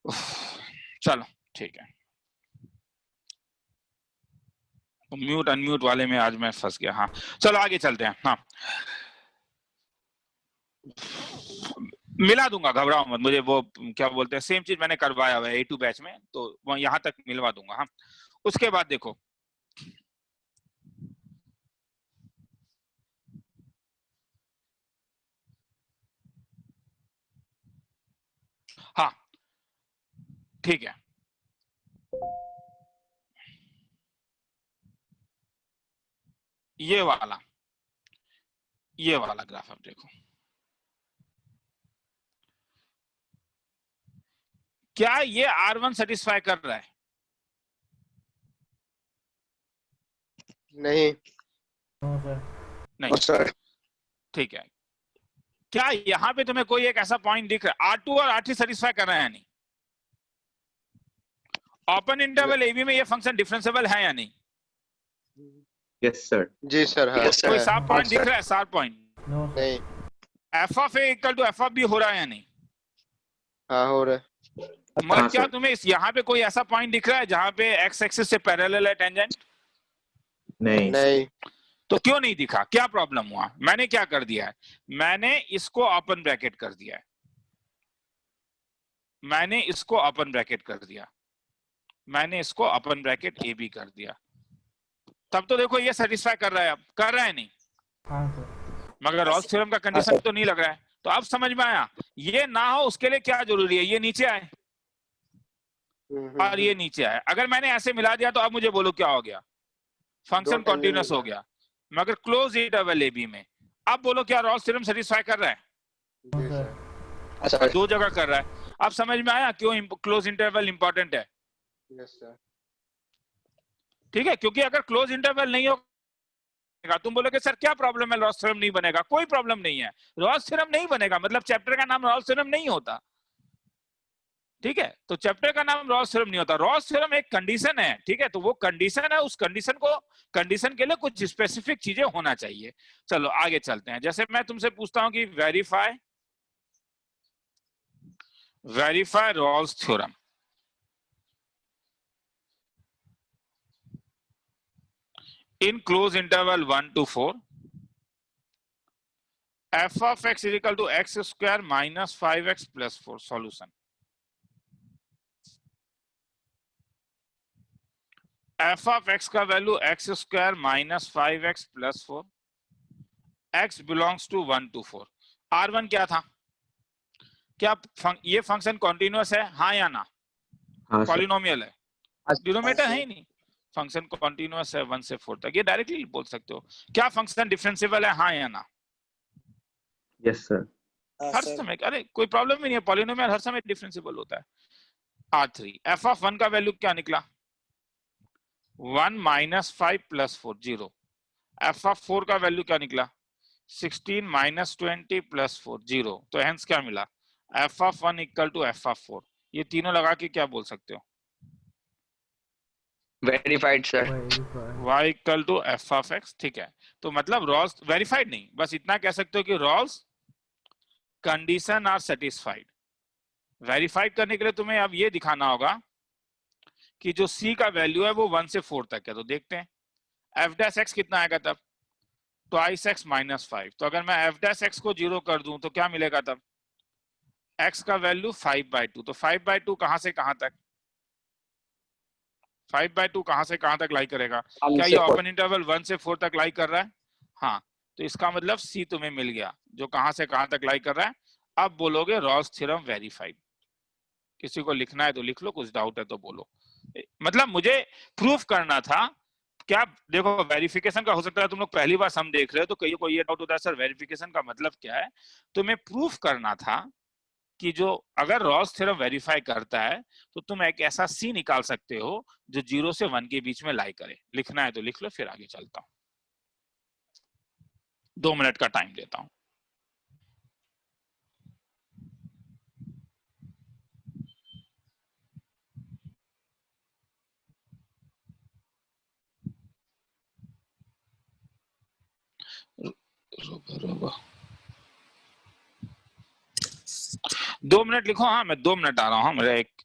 चलो ठीक है, म्यूट अनम्यूट वाले में आज मैं फंस गया। हाँ चलो आगे चलते हैं। हाँ मिला दूंगा, घबराओ मत, मुझे वो क्या बोलते हैं सेम चीज मैंने करवाया हुआ है A2 बैच में, तो वो यहाँ तक मिलवा दूंगा। हाँ उसके बाद देखो, हाँ ठीक है, ये वाला ग्राफ आप देखो, क्या ये R1 सेटिस्फाई कर रहा है? नहीं नहीं सर। ठीक है, क्या यहाँ पे तुम्हें कोई एक ऐसा पॉइंट दिख रहा है R2 और R3 सेटिस्फाई कर रहे हैं या नहीं? ओपन इंटरवल AB में ये फंक्शन डिफरेंशिएबल है या नहीं? Yes sir. जी सर हाँ। कोई साफ पॉइंट दिख रहा है? साफ पॉइंट नहीं। f of a equal to f of b हो रहा है या नहीं? हाँ हो रहा है। मगर क्या तुम्हें इस यहाँ पे कोई ऐसा पॉइंट दिख रहा है जहाँ पे x एक्सिस से पैरेलल है टेंजेंट? नहीं नहीं। तो क्यों नहीं दिखा? क्या प्रॉब्लम हुआ? मैंने क्या कर दिया है, मैंने इसको ओपन ब्रैकेट कर दिया है, मैंने इसको ओपन ब्रैकेट कर दिया, मैंने इसको ओपन ब्रैकेट ए बी कर दिया, तब तो देखो ये सेटिस्फाई कर रहा है, अब कर रहा है नहीं? हाँ सर। मगर रॉल्स थ्योरम का कंडीशन तो नहीं लग रहा है। तो अब समझ में आया, ये ना हो उसके लिए क्या जरूरी है, ये नीचे आए और ये नीचे आए। अगर मैंने ऐसे मिला दिया तो अब मुझे बोलो क्या हो गया, फंक्शन कॉन्टिन्यूअस हो गया, मगर क्लोज इंटरवल ए बी में। अब बोलो क्या रॉल्स थ्योरम सेटिस्फाई कर रहा है? हाँ सर। दो जगह कर रहा है। अब समझ में आया क्यों क्लोज इंटरवल इंपॉर्टेंट है? ठीक है, क्योंकि अगर क्लोज इंटरवल नहीं होगा, तुम बोलोगे सर क्या प्रॉब्लम है, रॉल्स थ्योरम नहीं बनेगा। कोई प्रॉब्लम नहीं है, रॉल्स थ्योरम नहीं बनेगा मतलब चैप्टर का नाम रॉल्स थ्योरम नहीं होता। ठीक है, तो चैप्टर का नाम रॉल्स थ्योरम नहीं होता। रॉल्स थ्योरम एक कंडीशन है, ठीक है, तो वो कंडीशन है, उस कंडीशन के लिए कुछ स्पेसिफिक चीजें होना चाहिए। चलो आगे चलते हैं। जैसे मैं तुमसे पूछता हूं कि verify Rolle's theorem, in close interval 1 to 4, f of x is equal to x square minus 5x plus 4. Solution. f of x का value x square minus 5x plus 4, x belongs to 1 to 4. R1 क्या था? क्या ये function continuous है, हाँ या ना? हाँ सर। पॉलिनोमियल है, डिनोमिनेटर है ही नहीं। फंक्शन कॉन्टिन्यूअस है 1 से 4 तक, ये डायरेक्टली बोल सकते हो। क्या फंक्शन डिफरेंशिएबल है, हाँ या ना? Yes sir. हर समय, अरे कोई प्रॉब्लम ही नहीं है, पॉलिनोमियल हर समय डिफरेंशिएबल होता है। R3, f of 1 का वैल्यू क्या निकला? 1 minus 5 plus 4, 0. f of 4 का वैल्यू क्या निकला? 16 minus 20 plus 4, 0. तो हेंस क्या मिला? f of 1 equal to f of 4. ये तीनों लगा के क्या बोल सकते हो? Verified sir. y equal to f of x, ठीक है। तो मतलब रॉल्स वेरीफाइड नहीं, बस इतना कह सकते हो कि Rolle's condition are satisfied. Verified करने के लिए तुम्हें अब ये दिखाना होगा कि जो c का वैल्यू है वो 1 से 4 तक है। तो देखते हैं f डैश x कितना आएगा तब, ट्वाइस x माइनस 5। तो अगर मैं f डैश x को 0 कर दूं तो क्या मिलेगा तब? x का वैल्यू 5/2। तो 5/2 कहां से कहां तक? 5/2 कहां से कहां तक लाई करेगा? क्या ये ओपन इंटरवल 1 से 4 तक लाई कर रहा है? हाँ, तो इसका मतलब c तुम्हें मिल गया जो कहां से कहां तक लाई कर रहा है। अब बोलोगे रॉल्स थ्योरम वेरीफाइड। किसी को लिखना है तो लिख लो, कुछ डाउट है तो बोलो। मतलब मुझे प्रूफ करना था। क्या देखो, वेरिफिकेशन का हो सकता है तुम लोग पहली बार सम देख रहे हो तो कई को ये डाउट होता है सर वेरिफिकेशन का मतलब क्या है। तो मैं प्रूफ करना था कि जो अगर रॉल्स थ्योरम वेरीफाई करता है तो तुम एक ऐसा सी निकाल सकते हो जो 0 से 1 के बीच में लाई करे। लिखना है तो लिख लो, फिर आगे चलता हूं। 2 मिनट का टाइम देता हूं। रुको 2 मिनट लिखो। हाँ मैं 2 मिनट आ रहा हूँ, मेरा एक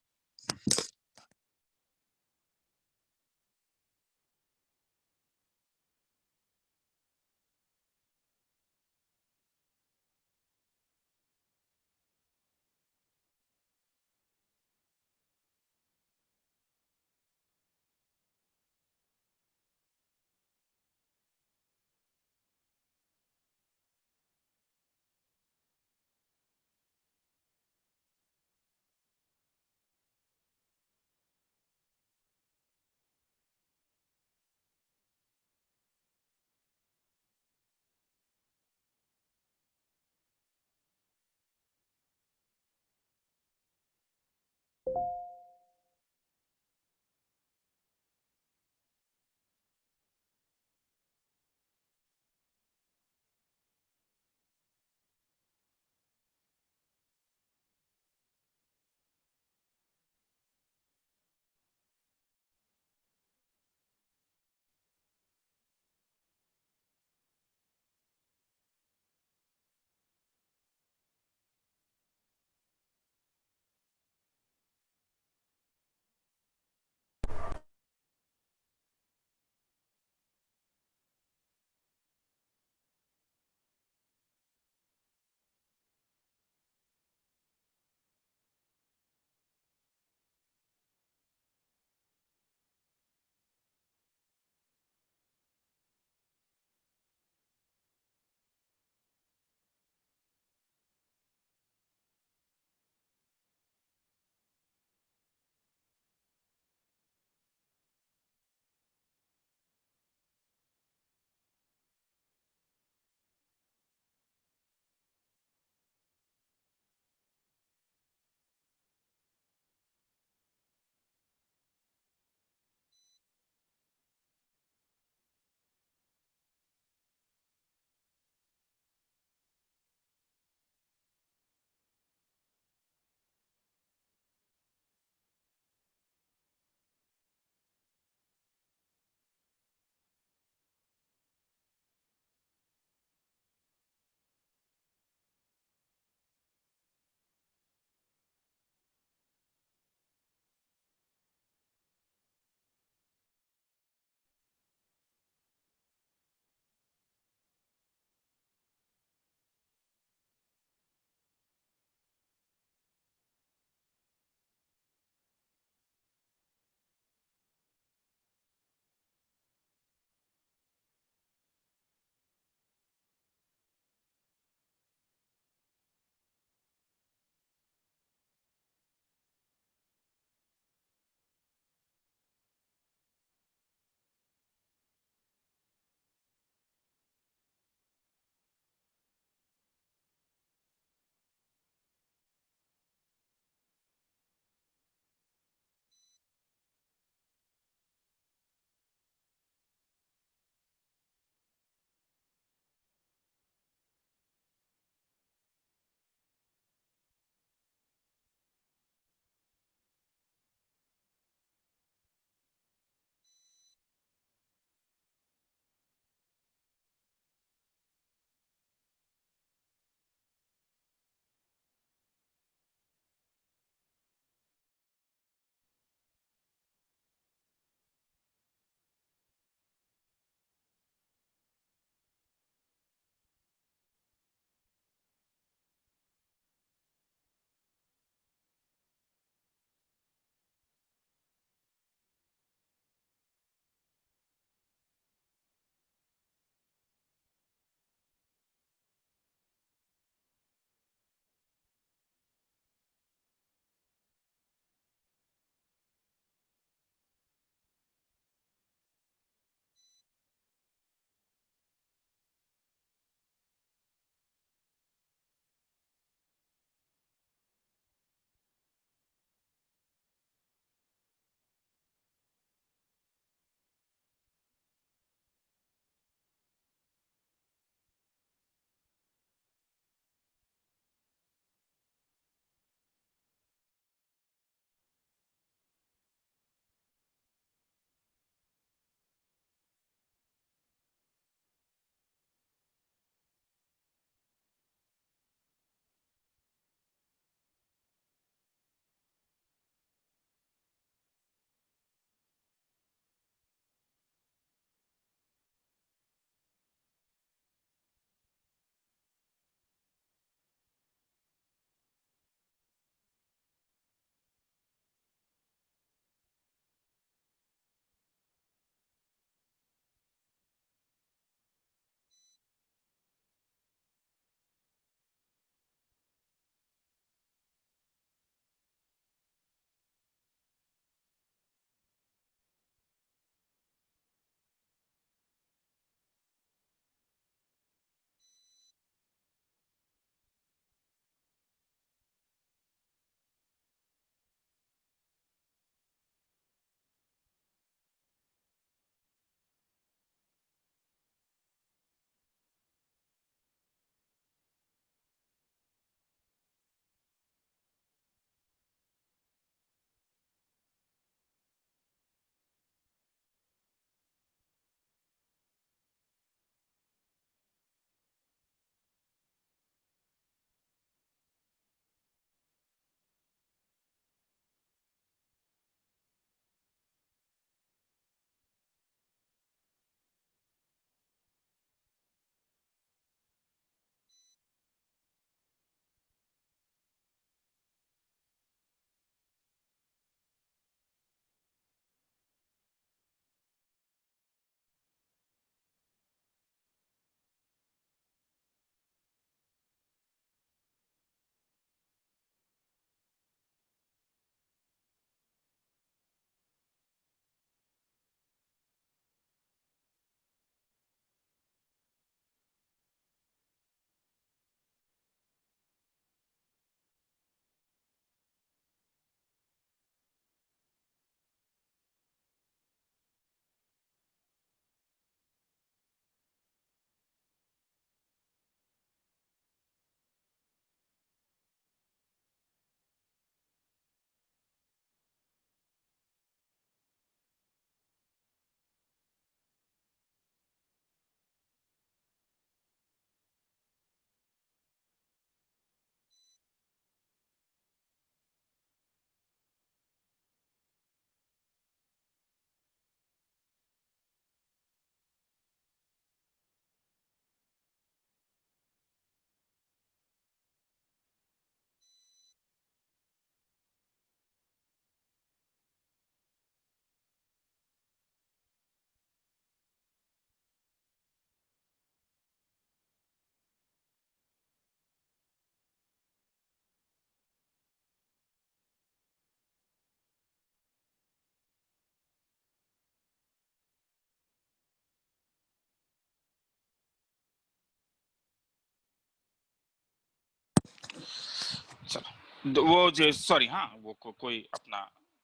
वो जो सॉरी हाँ वो कोई अपना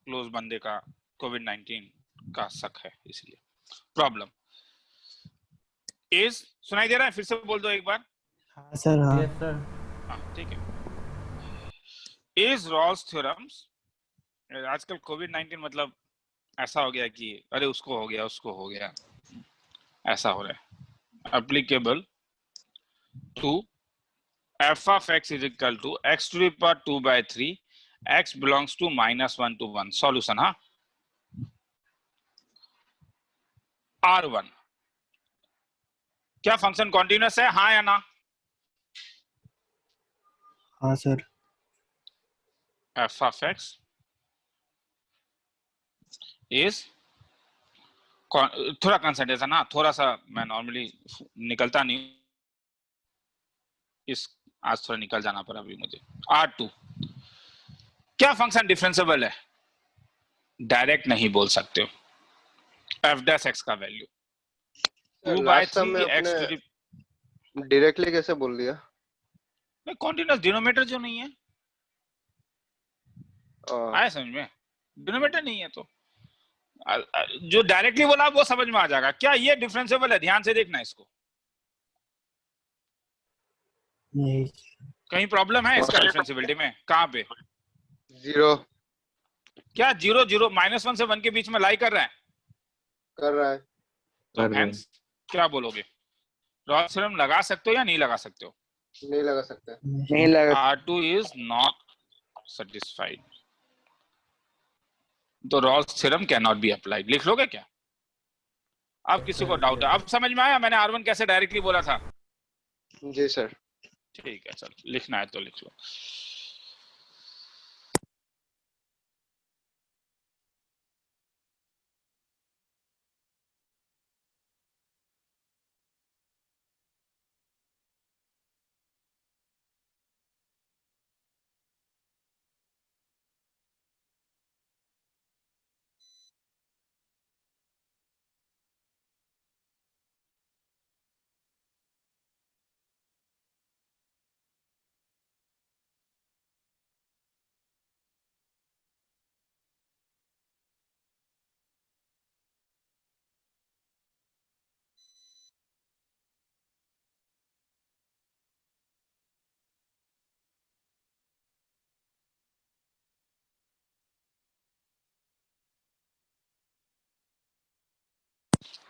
क्लोज बंदे का कोविड-19 का शक है इसलिए प्रॉब्लम इज सुनाई दे रहा है फिर से बोल दो एक बार हाँ सर हाँ यस सर हाँ ठीक है इज रॉल्स थ्योरम्स आजकल कोविड-19 मतलब ऐसा हो गया कि अरे उसको हो गया ऐसा हो रहा है applicable to f of x is equal to x to the power 2 by 3 x belongs to -1 to 1 solution हाँ R1 क्या फंक्शन कॉन्टिन्यूअस है हाँ या ना हाँ sir f of x is थोड़ा कंसंट्रेशन ना थोड़ा सा मैं नॉर्मली निकलता नहीं इस आज थोड़ा निकल जाना पड़ा अभी मुझे R2 क्या फंक्शन डिफरेंशिएबल है डायरेक्ट नहीं बोल सकते हो f डैश x का value 2 by 3 x to the directly कैसे बोल दिया नहीं कॉन्टिन्यूअस डिनोमिनेटर जो नहीं है आया समझ में डिनोमिनेटर नहीं है तो जो डायरेक्टली बोला वो समझ में आ जाएगा क्या ये डिफरेंशिएबल है ध्यान से देखना इसको नहीं कहीं प्रॉब्लम है इसका डिफरेंशिएबिलिटी में कहां पे 0 क्या 0 0 -1 से 1 के बीच में लाई कर रहा है कर रहा है तो hence क्या बोलोगे रॉल्स थ्योरम लगा सकते हो या नहीं लगा सकते हो नहीं लगा सकते नहीं लगा R2 is not satisfied तो Rolle's theorem cannot be applied लिख लोगे क्या अब किसी को डाउट है अब समझ में आया मैंने R1 कैसे डायरेक्टली बोला था जी सर ठीक है चलो लिखना है तो लिख लो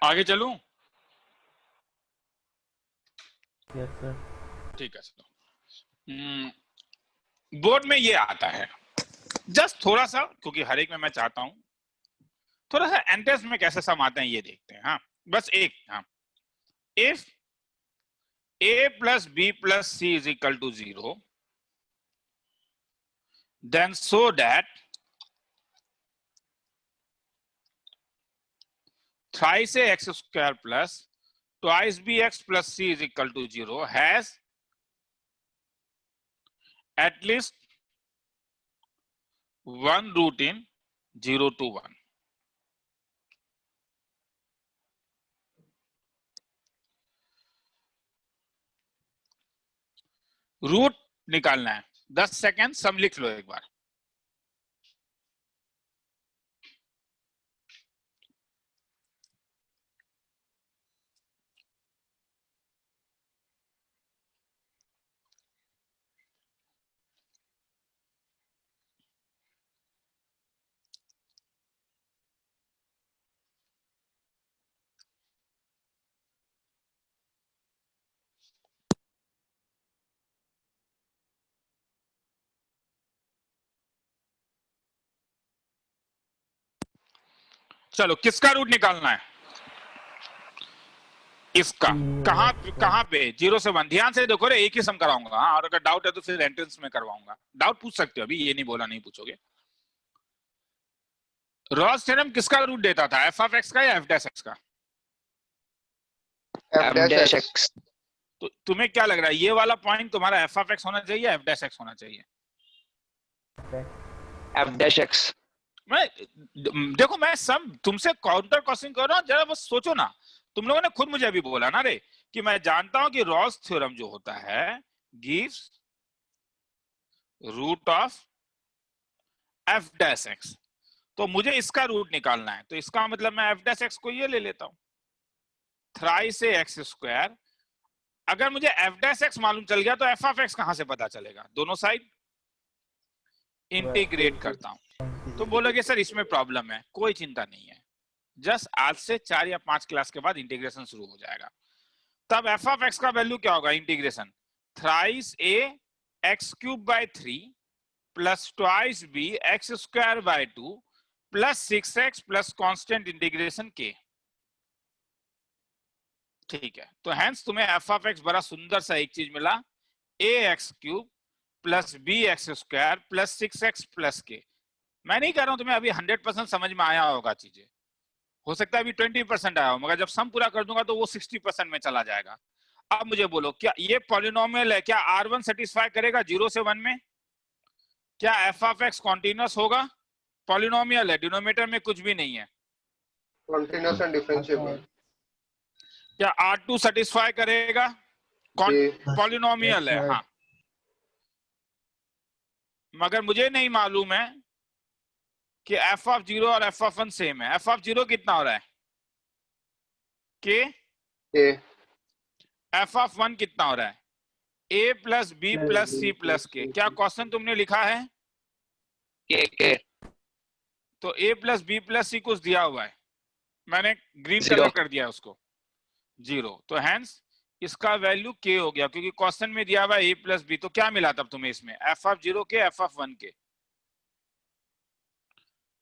आगे चलूं यस सर ठीक है चलो बोर्ड में ये आता है जस्ट थोड़ा सा क्योंकि हर एक में मैं चाहता हूं थोड़ा सा एंट्रेंस में कैसे सम आते हैं ये देखते हैं हाँ बस एक हाँ if a plus b plus c is equal to 0 then so that thrice a x square plus twice bx plus c is equal to 0 has at least one root in 0 to 1 root निकालना है 10 second sum लिख लो एक बार चलो किसका root निकालना है इसका कहां पे 0 से 1 ध्यान से देखो रे एक ही सम कराऊंगा हाँ और अगर डाउट है तो फिर एंट्रेंस में करवाऊंगा डाउट पूछ सकते हो अभी ये नहीं बोला नहीं पूछोगे रॉल्स थ्योरम किसका रूट देता था f of x का या f dash x का f dash x तो तुम्हें क्या लग रहा है ये वाला पॉइंट तुम्हारा f of x होना चाहिए f dash x होना चाहिए f dash x मैं देखो मैं सम तुमसे काउंटर क्वेश्चन कर रहा हूं जरा बस सोचो ना तुम लोगों ने खुद मुझे अभी बोला ना रे कि मैं जानता हूं कि रॉल्स थ्योरम जो होता है gives root of f dash x. तो मुझे इसका रूट निकालना है, तो इसका मतलब मैं एफ डैश एक्स को ये ले लेता हूं, थ्राइस ए एक्स स्क्वायर। अगर मुझे एफ डैश एक्स मालूम चल गया तो एफ ऑफ एक्स कहां से पता चलेगा? दोनों साइड इंटीग्रेट करता हूं। तो बोलोगे सर इसमें प्रॉब्लम है, कोई चिंता नहीं है, जस्ट आज से 4 या 5 क्लास के बाद इंटीग्रेशन शुरू हो जाएगा। तब एफ ऑफ एक्स का वैल्यू क्या होगा? Integration thrice a x cube by 3 plus twice b x square by 2 plus 6x plus constant integration के। ठीक है, तो हेंस तुम्हें एफ ऑफ एक्स बड़ा सुंदर सा एक चीज मिला, A x cube plus B x square plus 6x plus K. मैं नहीं कह रहा हूं तुम्हें अभी 100% समझ में आया होगा चीजें, हो सकता है अभी 20% आया हो, मगर जब सम पूरा कर दूंगा तो वो 60% में चला जाएगा। अब मुझे बोलो, क्या ये पॉलिनोमियल है? क्या R1 सेटिस्फाई करेगा 0 से 1 में? क्या एफ ऑफ एक्स कॉन्टिन्यूस होगा? पॉलिनोमियल है, डिनोमिनेटर में कुछ भी नहीं है। Continuous and differentiable. क्या R2 सेटिस्फाई करेगा? पॉलिनोमियल है, हाँ। मगर मुझे नहीं मालूम है कि एफ ऑफ 0 और एफ ऑफ 1 सेम है। एफ ऑफ 0 कितना हो रहा है? के। एफ ऑफ 1 कितना हो रहा है? A plus B plus C plus K. क्या क्वेश्चन तुमने लिखा है? के। तो A plus B plus C कुछ दिया हुआ है, मैंने ग्रीन कलर कर दिया उसको 0। तो हेंस इसका वैल्यू के हो गया, क्योंकि क्वेश्चन में दिया हुआ है ए प्लस बी। तो क्या मिला तब तुम्हें इसमें? एफ ऑफ 0 के, एफ ऑफ 1 के।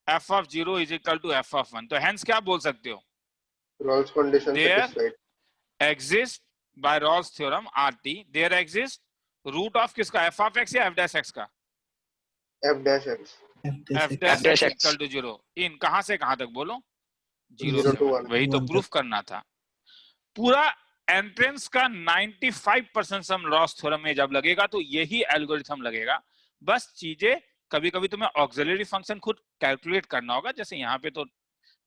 F of 0 is equal to f of 1। तो हेंस क्या बोल सकते हो? Rolle's condition satisfied. Exist by Rolle's theorem RT, there exist root of किसका? एफ ऑफ एक्स या एफ डैश एक्स का? F dash x. F dash x equal to 0 in कहां से कहां तक बोलो? 0 से 1। वही तो प्रूफ करना था। पूरा एंट्रेंस का 95% सम रॉल्स थ्योरम में जब लगेगा तो यही एल्गोरिथम लगेगा। बस चीजें कभी कभी तुम्हें ऑक्सिलरी फंक्शन खुद कैलकुलेट करना होगा, जैसे यहाँ पे तो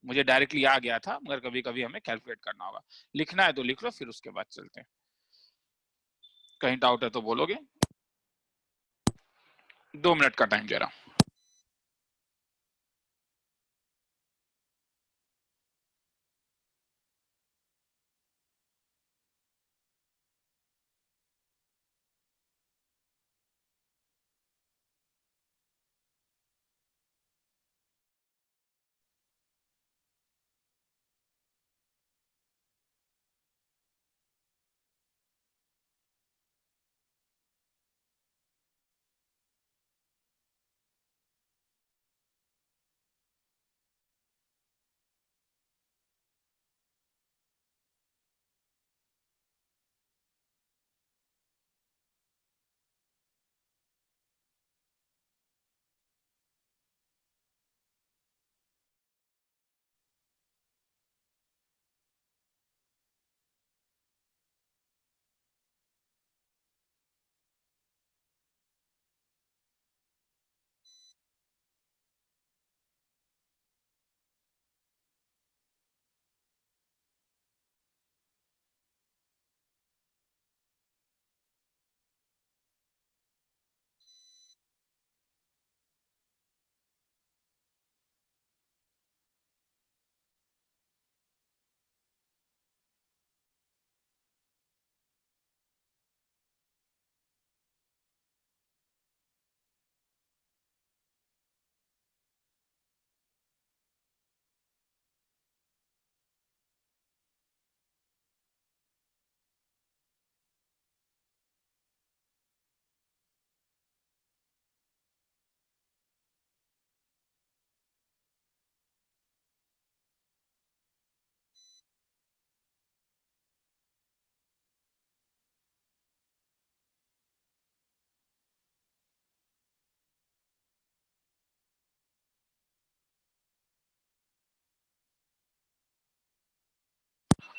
मुझे डायरेक्टली आ गया था, मगर कभी कभी हमें कैलकुलेट करना होगा। लिखना है तो लिख लो, फिर उसके बाद चलते हैं। कहीं डाउट है तो बोलोगे। 2 मिनट का टाइम दे रहा हूं।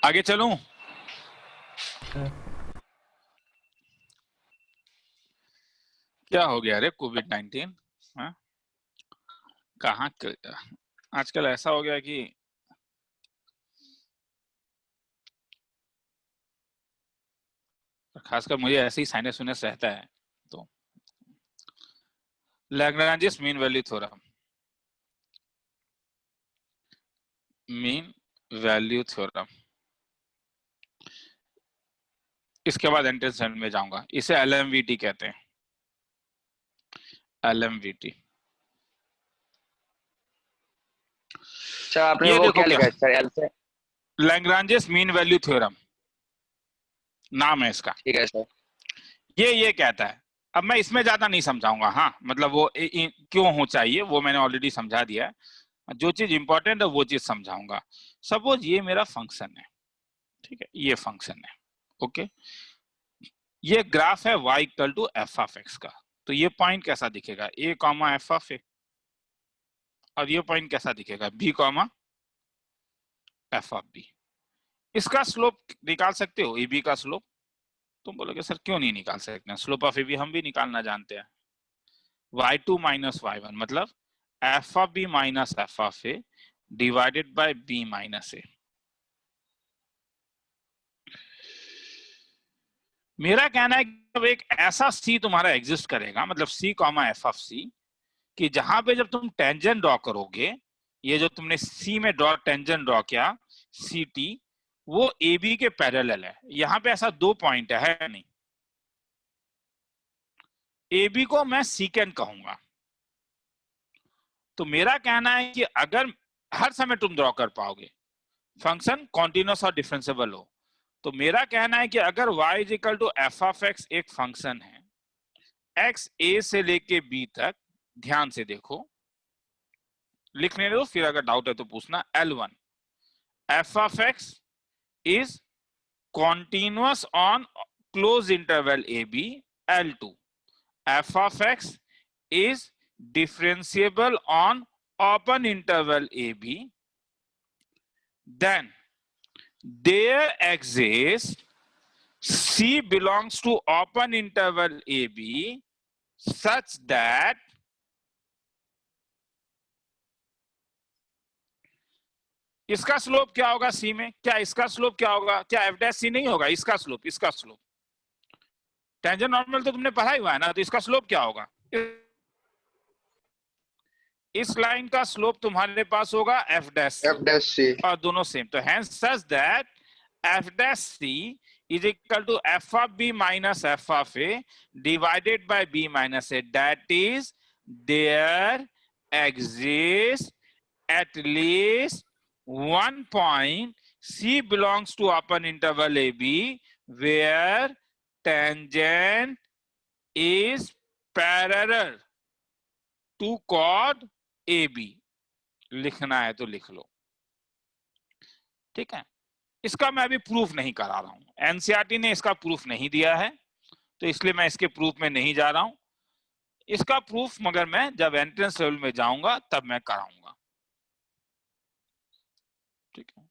आगे चलूं? क्या हो गया रे कोविड-19? हाँ, कहाँ आजकल ऐसा हो गया कि खासकर मुझे ऐसे ही साइनस रहता है, तो Lagrange's mean value theorem, mean value theorem. इसके बाद एंट्रेंस में जाऊंगा, इसे LMVT कहते हैं, LMVT। सर आपने ये वो देखो क्या लिखा है सर, एल से? लैग्रांजियस मीन वैल्यू थ्योरम नाम है इसका। ठीक है सर। ये कहता है, अब मैं इसमें ज्यादा नहीं समझाऊंगा, हाँ मतलब वो क्यों हो चाहिए वो मैंने ऑलरेडी समझा दिया है। जो चीज इंपॉर्टेंट है वो चीज समझाऊंगा। सपोज ये मेरा फंक्शन है, ठीक है, ये फंक्शन है, ओके। ये ग्राफ है y equal to f of x का, तो ये पॉइंट कैसा दिखेगा, a comma f of a, और ये पॉइंट कैसा दिखेगा, b comma f of b. इसका स्लोप निकाल सकते हो, ए बी का स्लोप। तुम बोलोगे सर क्यों नहीं निकाल सकते, स्लोप ऑफ ए बी हम भी निकालना जानते हैं। y2 माइनस y1 मतलब F of B minus F of A divided by B minus A. मेरा कहना है कि जब एक ऐसा सी तुम्हारा एग्जिस्ट करेगा, मतलब सी कॉमा एफ ऑफ सी, कि जहां पे जब तुम टेंजेंट ड्रॉ करोगे, ये जो तुमने सी में टेंजेंट ड्रॉ किया सी टी, वो ए बी के पैरेलल है। यहां पे ऐसा दो पॉइंट है नहीं, ए बी को मैं सीकेंड कहूंगा। तो मेरा कहना है कि अगर हर समय तुम ड्रॉ कर पाओगे, फंक्शन कॉन्टिन्यूस और डिफरेंशिएबल हो, तो मेरा कहना है कि अगर y is equal to f of x एक फंक्शन है, x a से लेके b तक, ध्यान से देखो, लिखने दो, फिर अगर डाउट है तो पूछना। L1 f of x is continuous on close interval AB. L2 f of x is differentiable on open interval AB. Then there exists C belongs to open interval AB such that इसका slope क्या होगा सी में, क्या इसका slope क्या होगा, क्या F dash सी नहीं होगा, इसका स्लोप, इसका स्लोप टेंजेंट नॉर्मल तो तुमने पढ़ा ही हुआ है ना, तो इसका स्लोप क्या होगा, इस लाइन का स्लोप तुम्हारे पास होगा एफ डैश सी, और दोनों सेम, तो hence such that f dash c is equal to f of B minus F of A divided by B minus a, that is there exist at least one point C belongs to open interval AB where tangent is parallel to chord AB। लिखना है तो लिख लो, ठीक है। इसका मैं अभी proof नहीं करा रहा हूं, एनसीईआरटी ने इसका प्रूफ नहीं दिया है, तो इसलिए मैं इसके प्रूफ में नहीं जा रहा हूं। इसका प्रूफ मगर मैं जब एंट्रेंस लेवल में जाऊंगा तब मैं कराऊंगा, ठीक है।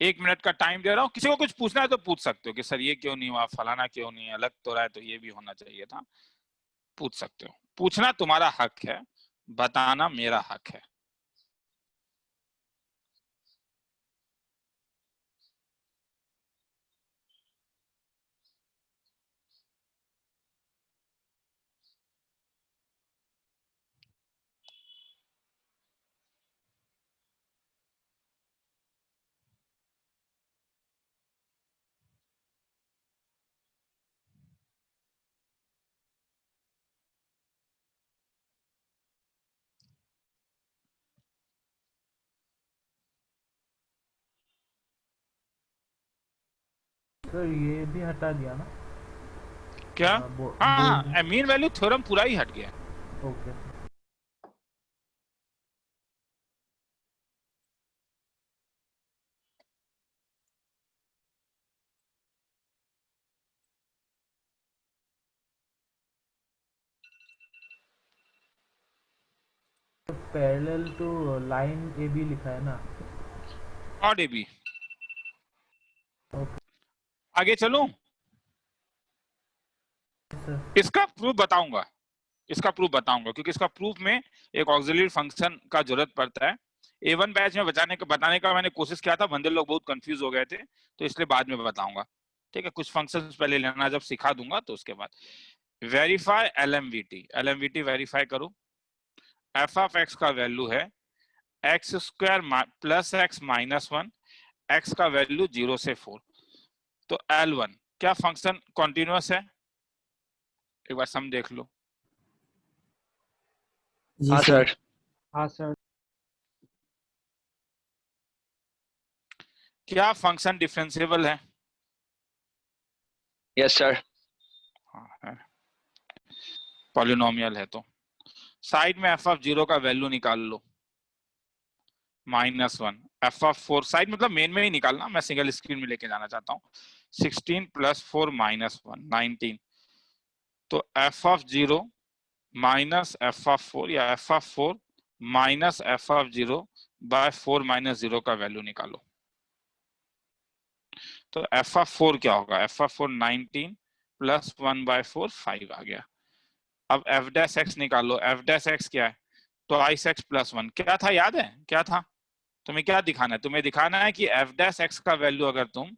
एक मिनट का टाइम दे रहा हूं, किसी को कुछ पूछना है तो पूछ सकते हो कि सर ये क्यों नहीं हुआ, फलाना क्यों नहीं, अलग तो रहा है तो ये भी होना चाहिए था, पूछ सकते हो। पूछना तुम्हारा हक है, बताना मेरा हक है। सर ये भी हटा दिया ना क्या? हाँ, मीन वैल्यू थ्योरम पूरा ही हट गया। Okay. Parallel to line A B लिखा है ना, और ए बी। ओके आगे चलूं? सर। इसका प्रूफ बताऊंगा, इसका प्रूफ बताऊंगा, क्योंकि इसका प्रूफ में एक ऑक्सिलरी फंक्शन का जरूरत पड़ता है। A1 बैच में बताने का मैंने कोशिश किया था, बंदे लोग बहुत कंफ्यूज हो गए थे, तो इसलिए बाद में बताऊंगा, ठीक है, कुछ फंक्शंस पहले लेना, जब सिखा दूंगा तो उसके बाद वेरीफाई एलएमवीटी। एलएमवीटी वेरीफाई करो। एफ ऑफ एक्स का वैल्यू है x square plus x minus 1, x का वैल्यू 0 से 4। तो L1 क्या फंक्शन कॉन्टिन्यूअस है? एक बार सम देख लो। जी हाँ सर। सर। हाँ सर। क्या फंक्शन डिफरेंशिएबल है? Yes sir. हाँ है। पॉलिनोमियल है तो साइड में एफ ऑफ 0 का वैल्यू निकाल लो, -1। एफ ऑफ 4 साइड मतलब मेन में ही निकालना, मैं सिंगल स्क्रीन में लेके जाना चाहता हूँ। 16 + 4 - 1 19। तो f of 0 minus F of 4 या f of 4 minus F of 0 by 4 - 0 का वैल्यू निकालो। तो एफ ऑफ 4 क्या होगा? एफ ऑफ 4 19 + 1/4 5 आ गया। अब एफ डैश एक्स निकालो। एफ डैश एक्स क्या है? Twice x plus 1। क्या था याद है? क्या था? तुम्हें क्या दिखाना है? तुम्हें दिखाना है कि एफ डैश एक्स का वैल्यू अगर तुम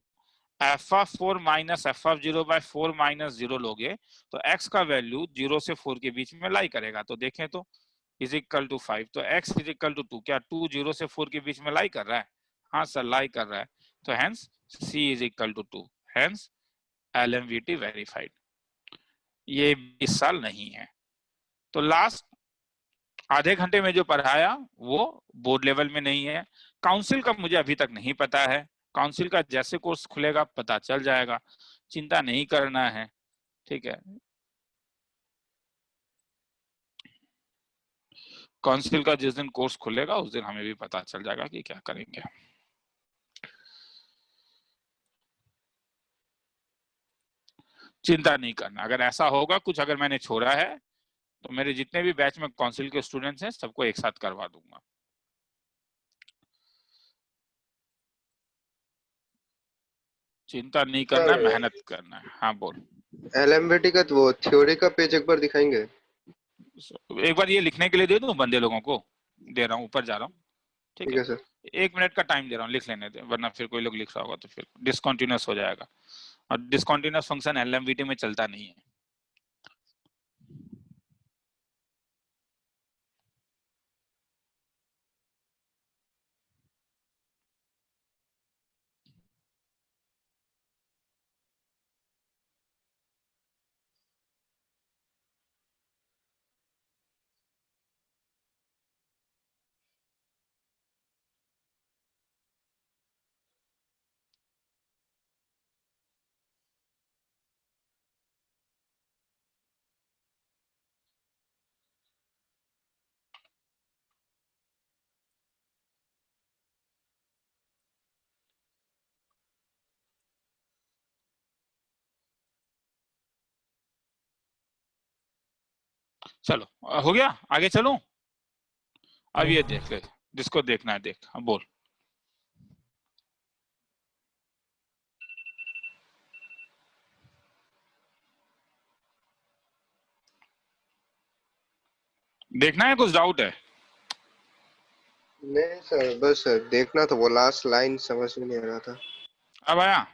F of 4 minus F of 0/4 - 0 लोगे तो एक्स का वैल्यू 0 से 4 के बीच में लाई करेगा। तो देखें तो इज इक्वल टू 5, तो x इज इक्वल टू 2। क्या 2 0 से 4 के बीच में लाई कर रहा है? हाँ सर, लाई कर रहा है। तो hence c is equal to 2, hence LMVT verified. ये इस साल नहीं है। तो लास्ट आधे घंटे में जो पढ़ाया वो बोर्ड लेवल में नहीं है। काउंसिल का मुझे अभी तक नहीं पता है। काउंसिल का जैसे कोर्स खुलेगा पता चल जाएगा, चिंता नहीं करना है, ठीक है। काउंसिल का जिस दिन कोर्स खुलेगा उस दिन हमें भी पता चल जाएगा कि क्या करेंगे। चिंता नहीं करना, अगर ऐसा होगा कुछ, अगर मैंने छोड़ा है तो मेरे जितने भी बैच में काउंसिल के स्टूडेंट्स हैं सबको एक साथ करवा दूंगा। चिंता नहीं करना है, मेहनत करना है। हाँ बोल। एलएमवीटी का तो वो थ्योरी का पेज एक बार दिखाएंगे? एक बार ये लिखने के लिए दे दूं बंदे लोगों को? दे रहा हूँ, ऊपर जा रहा हूँ, ठीक ठीक है। है सर। 1 मिनट का टाइम दे रहा हूँ, लिख लेने दे, वरना फिर कोई लोग लिख रहा होगा तो फिर डिसकंटिन्यूअस हो जाएगा, और डिसकंटिन्यूअस फंक्शन एलएमवीटी में चलता नहीं है। चलो हो गया, आगे चलो। अब ये देख ले, जिसको देखना है देख। अब बोल। देखना है, कुछ डाउट है? नहीं सर, बस देखना तो वो लास्ट लाइन समझ में नहीं आ रहा था। अब आया?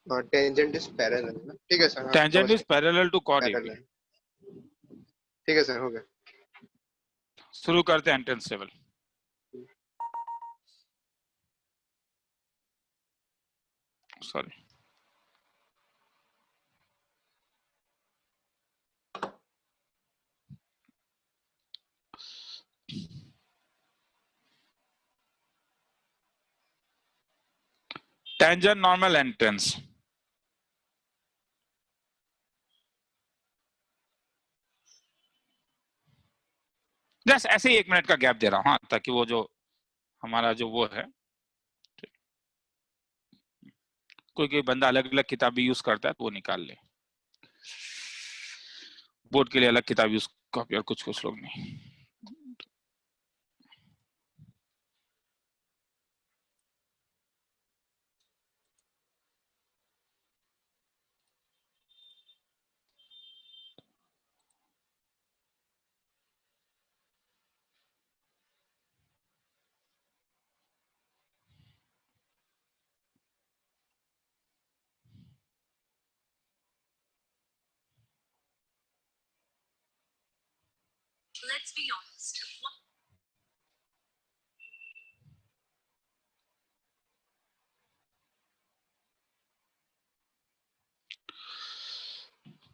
हाँ, टेंजेंट इज पैरेलल ना, ठीक है सर। हाँ, टेंजेंट समझ इज गया। Parallel to chord A B. Parallel, ठीक है सर, हो गया। शुरू करते हैं entrance table. Sorry, tangent normal entrance. Just ऐसे ही 1 मिनट का गैप दे रहा हूँ, हाँ, ताकि वो जो हमारा जो वो है, कोई कोई बंदा अलग अलग किताब भी यूज करता है तो वो निकाल ले। बोर्ड के लिए अलग किताब यूज कॉपी, और कुछ कुछ लोग नहीं।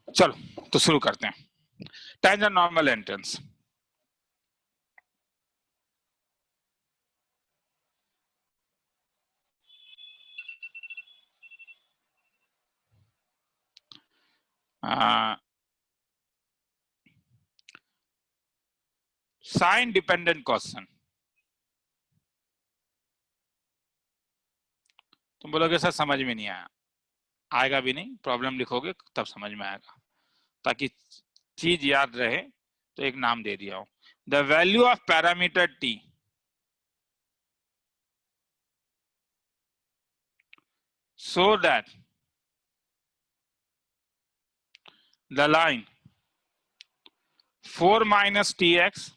चलो तो शुरू करते हैं। Tangent normal entrance. Sign dependent question. तुम बोलोगे सर समझ में नहीं आया, आएगा भी नहीं, प्रॉब्लम लिखोगे तब समझ में आएगा। ताकि चीज याद रहे तो एक नाम दे दिया हूं, the value of parameter T so that the line 4 minus tx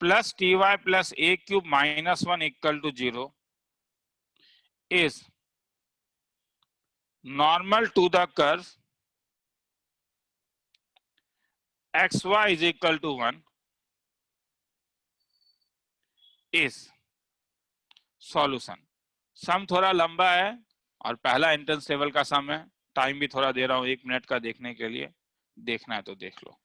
plus ty plus a cube minus 1 equal to 0 is normal to the curve xy is equal to 1 is solution। सम थोड़ा लंबा है और पहला एंट्रेंस लेवल का सम है, time भी थोड़ा दे रहा हूं 1 मिनट का देखने के लिए, देखना है तो देख लो।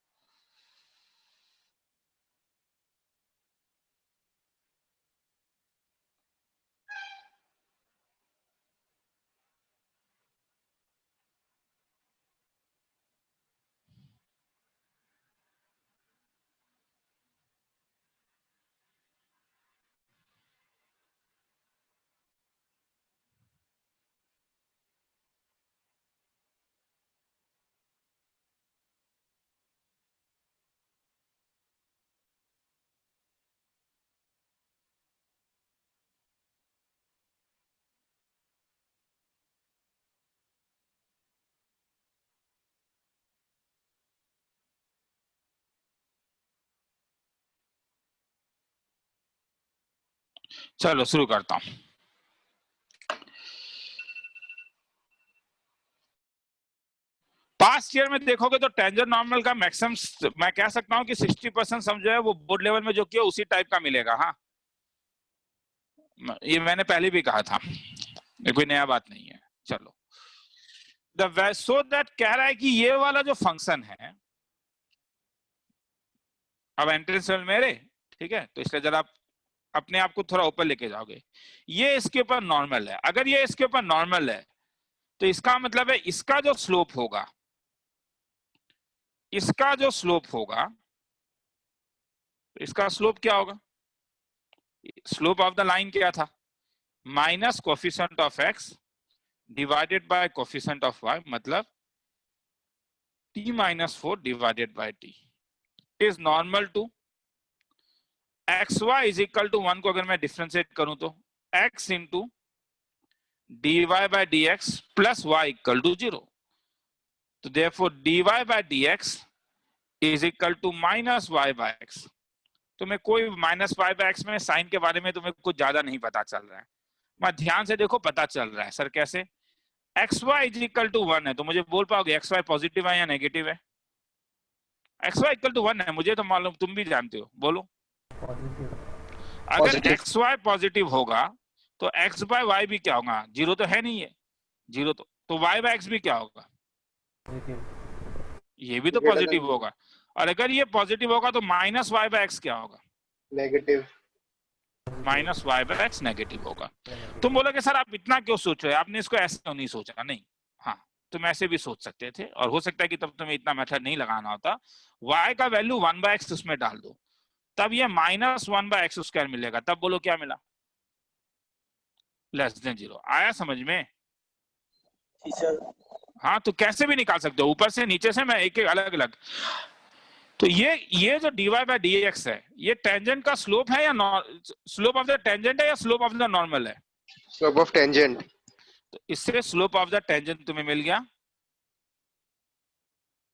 चलो शुरू करता हूं। पास्ट ईयर में देखोगे तो टेंजेंट नॉर्मल का मैक्सिमम मैं कह सकता हूं कि 60% समझो है वो बोर्ड लेवल में जो किया उसी टाइप का मिलेगा। हाँ, ये मैंने पहले भी कहा था, ये कोई नया बात नहीं है। चलो सो दैट कह रहा है कि ये वाला जो फंक्शन है, अब एंट्रेंस लेवल मेरे, ठीक है, तो इसलिए जरा आप अपने आप को थोड़ा ऊपर लेके जाओगे। ये इसके ऊपर नॉर्मल है, अगर ये इसके ऊपर नॉर्मल है तो इसका मतलब है इसका जो स्लोप होगा, इसका जो स्लोप होगा, इसका स्लोप क्या होगा? स्लोप ऑफ द लाइन क्या था? Minus coefficient of x divided by coefficient of y, मतलब t minus 4 divided by t is normal to xy is equal to 1 को अगर मैं डिफरेंशिएट करूं तो x into dy by dx plus y equal to 0, तो therefore dy by dx is equal to minus y by x। तुम्हें कोई minus y by x में sign के बारे में तुम्हें कुछ ज्यादा नहीं पता चल रहा है, मैं ध्यान से देखो पता चल रहा है। सर कैसे? xy is equal to 1 है तो मुझे बोल पाओगे xy पॉजिटिव है या नेगेटिव है? xy equal to 1 है, मुझे तो मालूम, तुम भी जानते हो, बोलो। अगर xy पॉजिटिव होगा तो x by y भी क्या होगा? 0 तो है नहीं है, 0 तो y by x भी क्या होगा? ये भी तो पॉजिटिव होगा, और अगर ये पॉजिटिव होगा तो माइनस y by x क्या होगा? Negative. Minus y by x negative होगा। तुम बोलोगे सर आप इतना क्यों सोच रहे हो, आपने इसको ऐसे क्यों नहीं सोचा? नहीं, हाँ तुम ऐसे भी सोच सकते थे, और हो सकता है कि तब तुम्हें इतना मेथड नहीं लगाना होता। y का वैल्यू 1 by x उसमें डाल दो, तब ये माइनस 1 by x स्क्वायर मिलेगा, तब बोलो क्या मिला? Less than 0। आया समझ में? हाँ, तो कैसे भी निकाल सकते हो, ऊपर से नीचे से, मैं एक एक अलग अलग। तो ये जो dy by dx है, ये टेंजेंट का स्लोप है या स्लोप ऑफ द टेंजेंट है या स्लोप ऑफ द नॉर्मल है? Slope of tangent. तो इससे स्लोप ऑफ द टेंजेंट तुम्हें मिल गया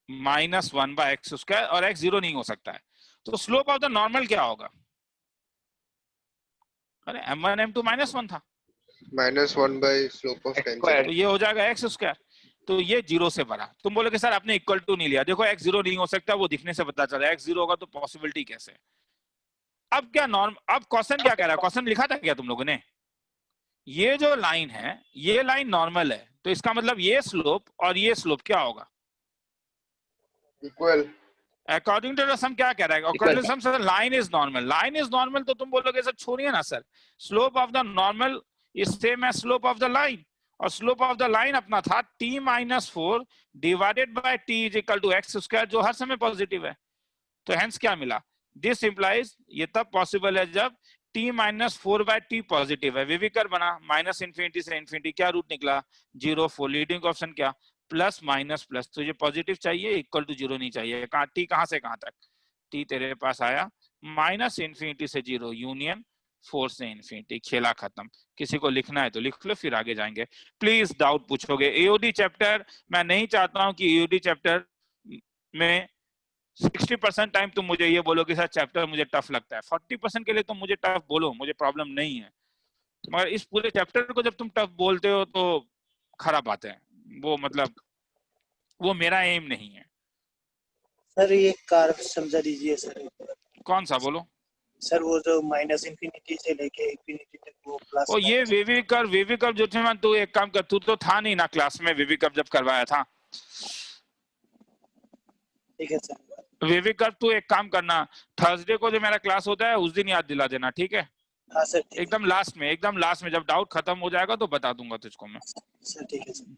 माइनस 1 by x स्क्वायर, और x 0 नहीं हो सकता है, तो स्लोप ऑफ द नॉर्मल क्या होगा? अरे m1 m2 -1 था, -1 by स्लोप ऑफ टेंजेंट, तो ये हो जाएगा x स्क्वायर। तो ये 0 से बड़ा। तुम बोलोगे सर आपने इक्वल टू नहीं लिया, देखो x 0 नहीं हो सकता, वो दिखने से पता चला, x 0 होगा तो पॉसिबिलिटी कैसे। अब क्या नॉर्म, अब क्वेश्चन क्या कह रहा है, क्वेश्चन लिखा था क्या तुम लोगों ने, ये जो लाइन है ये लाइन नॉर्मल है, तो इसका मतलब ये स्लोप और ये स्लोप क्या होगा, इक्वल। अकॉर्डिंग टू सम क्या कह रहा है, according to some line is normal, line is normal, तो तुम बोलोगे सर छोड़िए ना sir, slope of the normal is same as slope of the line, और स्लोप ऑफ द लाइन अपना था t-4 divided by t is equal to x square, जो हर समय पॉजिटिव है। तो हेंस क्या मिला, दिस इंप्लाइज, ये तब पॉसिबल है जब t-4 बाय t पॉजिटिव है। विविकर बना माइनस इंफिनिटी से इंफिनिटी, क्या रूट निकला 0 4, लीडिंग ऑप्शन क्या प्लस माइनस प्लस, तो ये पॉजिटिव चाहिए, इक्वल टू 0 नहीं चाहिए। कहाँ t कहां से कहां तक, t तेरे पास आया माइनस इंफिनिटी से 0 यूनियन 4 से इंफिनिटी, खेला खत्म। किसी को लिखना है तो लिख लो, फिर आगे जाएंगे। प्लीज डाउट पूछोगे। एओडी चैप्टर, मैं नहीं चाहता हूं कि एओडी चैप्टर में 60% टाइम तुम मुझे ये बोलो कि सर चैप्टर मुझे टफ लगता है, 40% के लिए तुम मुझे टफ बोलो, मुझे प्रॉब्लम नहीं है, मगर इस पूरे चैप्टर को जब तुम टफ बोलते हो तो खराब बात है, वो मतलब वो मेरा एम नहीं है। सर ये कार्व समझा दीजिए सर। कौन सा बोलो सर वो जो माइनस इंफिनिटी से लेके इंफिनिटी तक वो प्लस। ओ ये वेविकर जो थे, तू एक काम कर, तू तो था नहीं ना क्लास में वेविकर जब करवाया था। ठीक है सर। वेविकर तू एक काम करना, थर्सडे को जो मेरा क्लास होता है उस दिन याद दिला देना, ठीक है। हाँ सर ठीक एकदम लास्ट में जब डाउट खत्म हो जाएगा तो बता दूंगा तुझको मैं। सर ठीक है सर।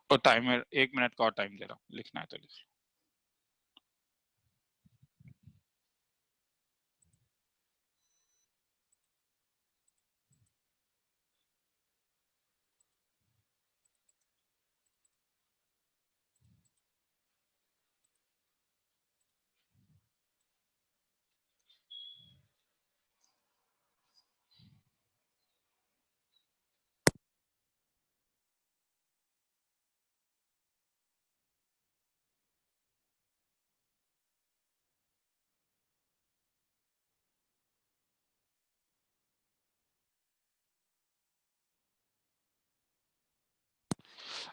और टाइमर 1 मिनट का और टाइम दे रहा हूँ, लिखना है तो लिख लो।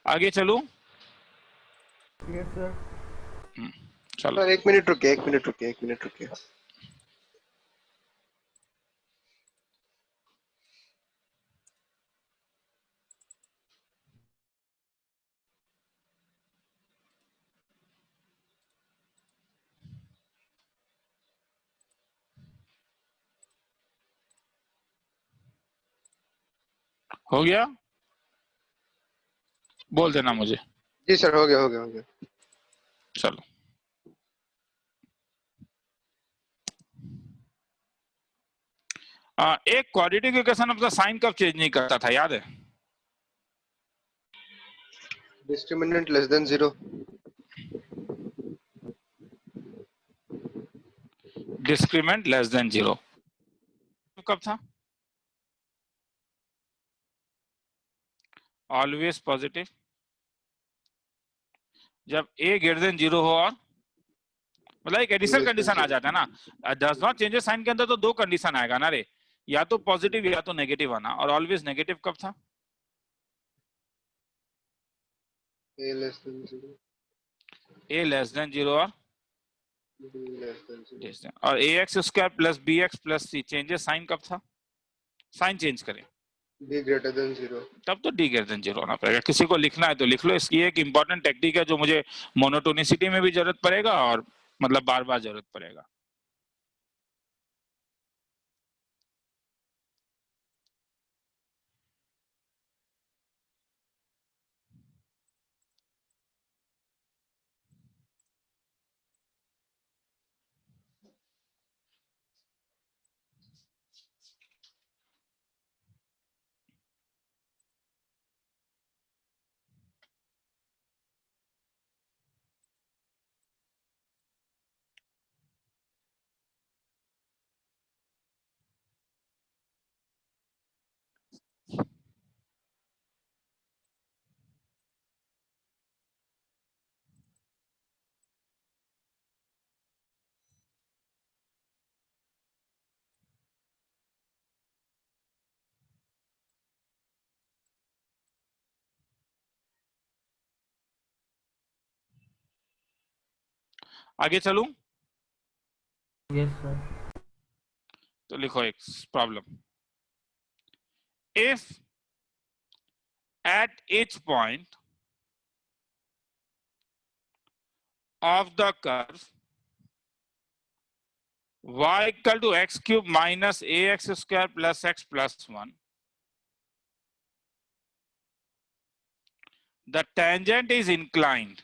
आगे चलो। Yes sir. चलो सर 1 मिनट रुकिए। हो गया, बोल देना मुझे। जी सर, हो गया। चलो एक क्वाड्रेटिक इक्वेशन अपना साइन कब चेंज नहीं करता था, याद है? Discriminant less than 0। Discriminant less than 0 कब था? ऑलवेज पॉजिटिव, जब a ग्रेटर देन 0 हो, और मतलब एक एडिशनल कंडीशन आ जाता है ना, डज नॉट चेंजेस साइन के अंदर तो 2 कंडीशन आएगा ना रे, या तो पॉजिटिव या तो नेगेटिव आना, और ऑलवेज नेगेटिव कब था? a less than 0, a less than 0 और b less than 0। less than, और ax square plus bx plus c changes sign कब था? साइन चेंज करें b ग्रेटर देन 0। तब तो d ग्रेटर देन 0 होना पड़ेगा। किसी को लिखना है तो लिख लो, इसकी एक इंपॉर्टेंट टेक्निक है जो मुझे मोनोटोनिसिटी में भी जरूरत पड़ेगा और मतलब बार बार जरूरत पड़ेगा। आगे चलूं? Yes, sir. तो लिखो एक problem. If at each point of the curve y equal to x cube minus ax square plus x plus 1, the tangent is inclined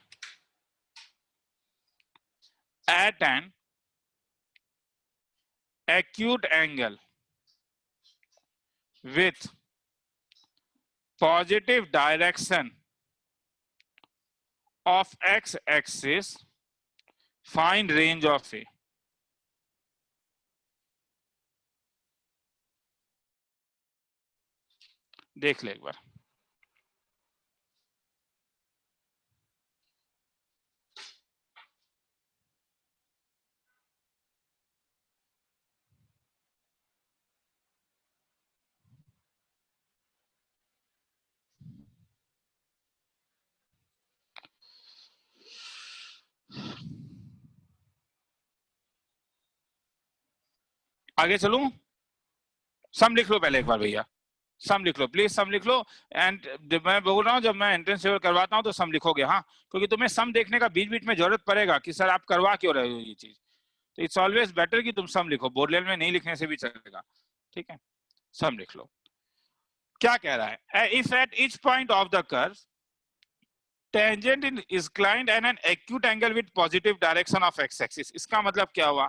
at an acute angle with positive direction of x-axis, find range of A. देख ले एक बार। आगे चलूं? सम लिख लो पहले एक बार भैया, सम लिख लो प्लीज, सम लिख लो। एंड मैं बोल रहा हूँ जब मैं एंट्रेंस पेपर करवाता हूँ तो सम लिखोगे, हाँ, क्योंकि तुम्हें सम देखने का बीच बीच में जरूरत पड़ेगा कि सर आप करवा क्यों रहे हो ये चीज। तो इट्स ऑलवेज बेटर कि तुम सम लिखो, बोर्ड लेवल में नहीं लिखने से भी चलेगा, ठीक है। सम लिख लो। क्या कह रहा है? If at each point of the curve tangent is inclined and an acute angle with positive direction of x axis. इसका मतलब क्या हुआ?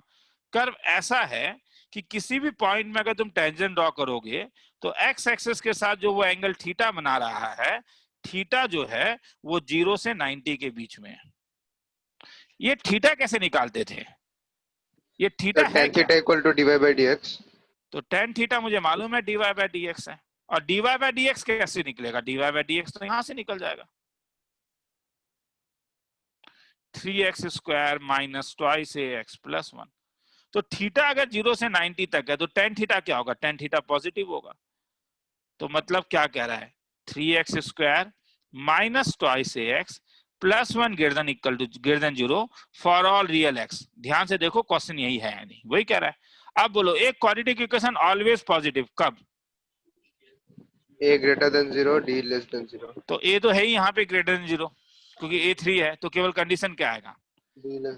कर्व ऐसा है कि किसी भी पॉइंट में अगर तुम टेंजेंट ड्रॉ करोगे तो एक्स एक्सिस के साथ जो वो एंगल थीटा बना रहा है, थीटा जो है वो 0 से 90 के बीच में है। ये थीटा कैसे निकालते थे? ये थीटा है क्या? Theta equal to dy by dx। तो tan थीटा मुझे मालूम है dy by dx है, और dy by dx कैसे निकलेगा? dy by dx तो यहां से निकल जाएगा, 3x square minus twice ax plus 1। तो थीटा अगर 0 से 90 तक है तो tan थीटा क्या होगा? tan थीटा पॉजिटिव होगा। तो मतलब क्या कह रहा है? 3x square minus twice ax plus 1 greater than 0 for all real x। ध्यान से देखो क्वेश्चन यही है या नहीं, वही कह रहा है। अब बोलो एक क्वाड्रेटिक इक्वेशन ऑलवेज पॉजिटिव कब? a greater than 0 d less than 0। तो a तो है ही यहाँ पे ग्रेटर देन 0, क्योंकि a 3 है, तो केवल कंडीशन क्या आएगा?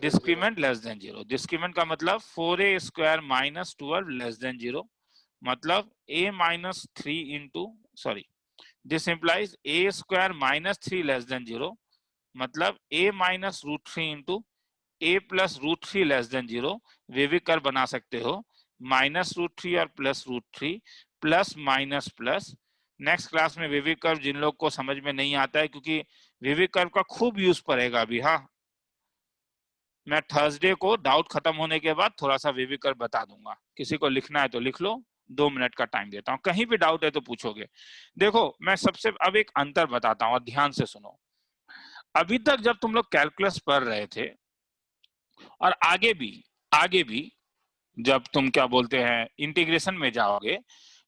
Discriminant less than 0। डिस्क्रीमेंट का मतलब 4a square minus 12 less than 0, मतलब a minus 3 into sorry this implies a square minus 3 less than 0, मतलब a minus root 3 into a plus root 3 less than 0। Wavy curve बना सकते हो minus root 3 और plus root 3 plus minus plus. Next class में wavy curve जिन लोग को समझ में नहीं आता है, क्योंकि वेविक कर्व का खूब यूज पड़ेगा अभी, हाँ, मैं थर्सडे को डाउट खत्म होने के बाद थोड़ा सा वेविक कर्व बता दूंगा। किसी को लिखना है तो लिख लो, 2 मिनट का टाइम देता हूँ, कहीं भी डाउट है तो पूछोगे। देखो मैं सबसे अब एक अंतर बताता हूँ और ध्यान से सुनो। अभी तक जब तुम लोग कैलकुलस पढ़ रहे थे और आगे भी जब तुम क्या बोलते हैं इंटीग्रेशन में जाओगे,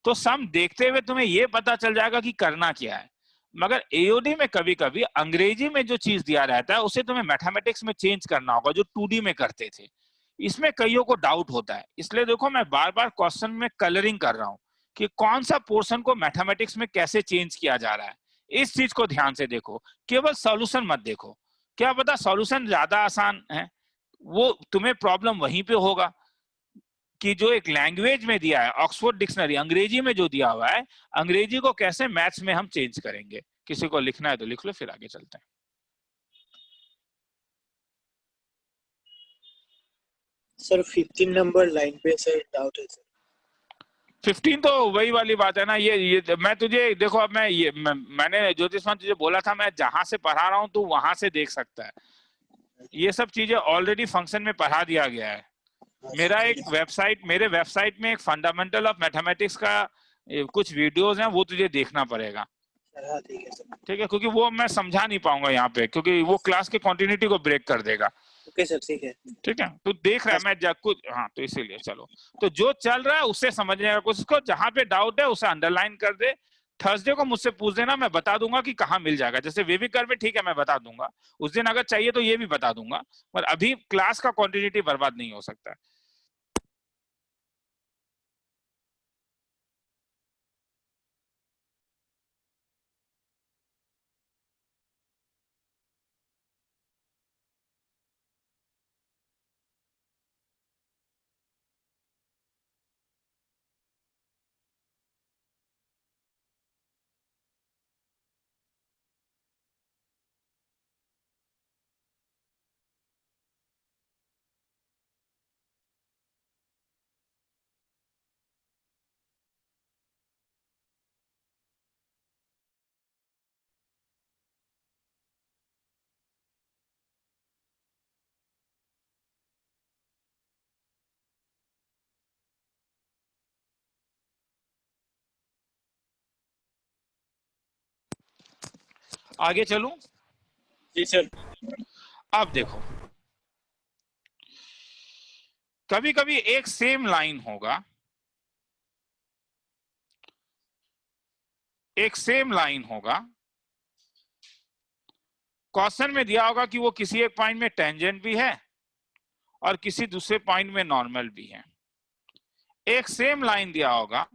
तो सम देखते हुए तुम्हें ये पता चल जाएगा कि करना क्या है। मगर एओडी में कभी कभी अंग्रेजी में जो चीज दिया रहता है उसे तुम्हें मैथमेटिक्स में चेंज करना होगा, जो 2D में करते थे। इसमें कईयों को डाउट होता है, इसलिए देखो मैं बार बार क्वेश्चन में कलरिंग कर रहा हूं कि कौन सा पोर्शन को मैथमेटिक्स में कैसे चेंज किया जा रहा है। इस चीज को ध्यान से देखो, केवल सॉल्यूशन मत देखो। क्या पता सॉल्यूशन ज्यादा आसान है, वो तुम्हें प्रॉब्लम वहीं पे होगा कि जो एक लैंग्वेज में दिया है, ऑक्सफोर्ड डिक्शनरी अंग्रेजी में जो दिया हुआ है, अंग्रेजी को कैसे मैथ्स में हम चेंज करेंगे। किसी को लिखना है तो लिख लो, फिर आगे चलते हैं। सर 15 नंबर लाइन पे सर डाउट है सर। 15 तो वही वाली बात है ना, ये मैं तुझे देखो, अब मैंने ज्योतिषमान तुझे बोला था मैं जहां से पढ़ा रहा हूं तू वहां से देख सकता है। ये सब चीजें ऑलरेडी फंक्शन में पढ़ा दिया गया है। मेरे वेबसाइट में एक फंडामेंटल ऑफ मैथमेटिक्स का कुछ वीडियोस हैं, वो तुझे देखना पड़ेगा। ठीक है, क्योंकि वो मैं समझा नहीं पाऊंगा यहाँ पे, क्योंकि वो क्लास के कंटिन्यूटी को ब्रेक कर देगा। ओके सर, ठीक है। ठीक है, तो देख रहा है मैं कुछ, हाँ, तो इसीलिए चलो, तो जो चल रहा है उससे समझने का कोशिश करो, जहां पे डाउट है उसे अंडरलाइन कर दे, थर्सडे को मुझसे पूछ देना, मैं बता दूंगा कि कहाँ मिल जाएगा। जैसे वे भी कर में ठीक है, मैं बता दूंगा उस दिन, अगर चाहिए तो ये भी बता दूंगा, पर अभी क्लास का क्वांटिटी बर्बाद नहीं हो सकता है। आगे चलूं? जी सर। अब देखो, कभी कभी एक सेम लाइन होगा, एक सेम लाइन होगा, क्वेश्चन में दिया होगा कि वो किसी एक पॉइंट में टेंजेंट भी है और किसी दूसरे पॉइंट में नॉर्मल भी है। एक सेम लाइन दिया होगा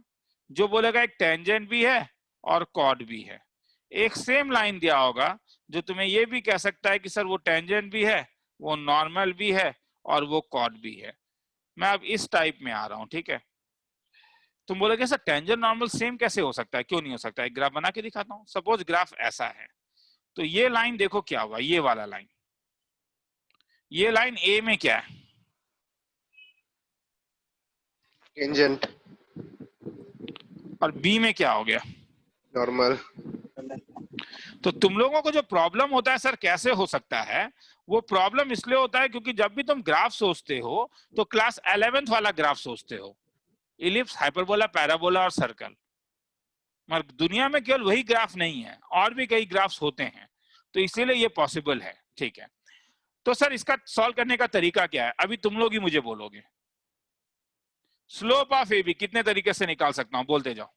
जो बोलेगा एक टेंजेंट भी है और कॉर्ड भी है। एक सेम लाइन दिया होगा जो तुम्हें ये भी कह सकता है कि सर वो टेंजेंट भी है, वो नॉर्मल भी है और वो कॉर्ड भी है। मैं अब इस टाइप में आ रहा हूं, ठीक है। तुम बोलोगे सर टेंजेंट नॉर्मल सेम कैसे हो सकता है, क्यों नहीं हो सकता है? ग्राफ बना के दिखाता हूं। सपोज ग्राफ ऐसा है, तो ये लाइन देखो क्या हुआ, ये वाला लाइन, ये लाइन ए में क्या है? टेंजेंट। और बी में क्या हो गया? नॉर्मल। तो तुम लोगों को जो प्रॉब्लम होता है सर कैसे हो सकता है, वो प्रॉब्लम इसलिए होता है क्योंकि जब भी तुम ग्राफ सोचते हो तो क्लास 11th वाला ग्राफ सोचते हो, इलिप्स, हाइपरबोला, पैराबोला और सर्कल। मगर दुनिया में केवल वही ग्राफ नहीं है, और भी कई ग्राफ्स होते हैं, तो इसीलिए ये पॉसिबल है, ठीक है। तो सर इसका सॉल्व करने का तरीका क्या है, अभी तुम लोग ही मुझे बोलोगे। स्लोप ऑफ ए बी कितने तरीके से निकाल सकता हूं, बोलते जाओ।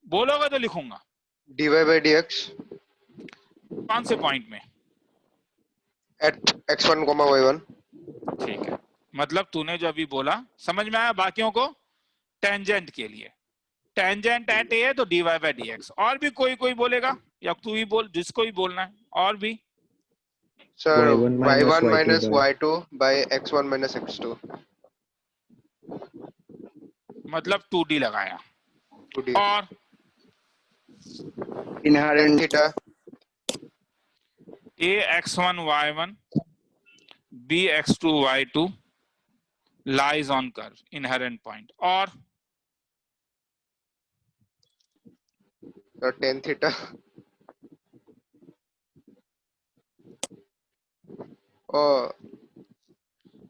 बोलोगे तो लिखूंगा। dy/dx कौन से पॉइंट में? at x1, y1। ठीक है, मतलब तूने जो अभी बोला समझ में आया बाकियों को? टेंजेंट के लिए टेंजेंट एट ए है तो dy/dx। और भी कोई बोलेगा, या तू ही बोल, जिसको ही बोलना है। और भी sir y1 y1 minus y2 y2 by x1 x2। मतलब 2D लगाया। 2d और tan inherent theta a x1 y1 b x2 y2 lies on curve inherent point। और tan थीटा और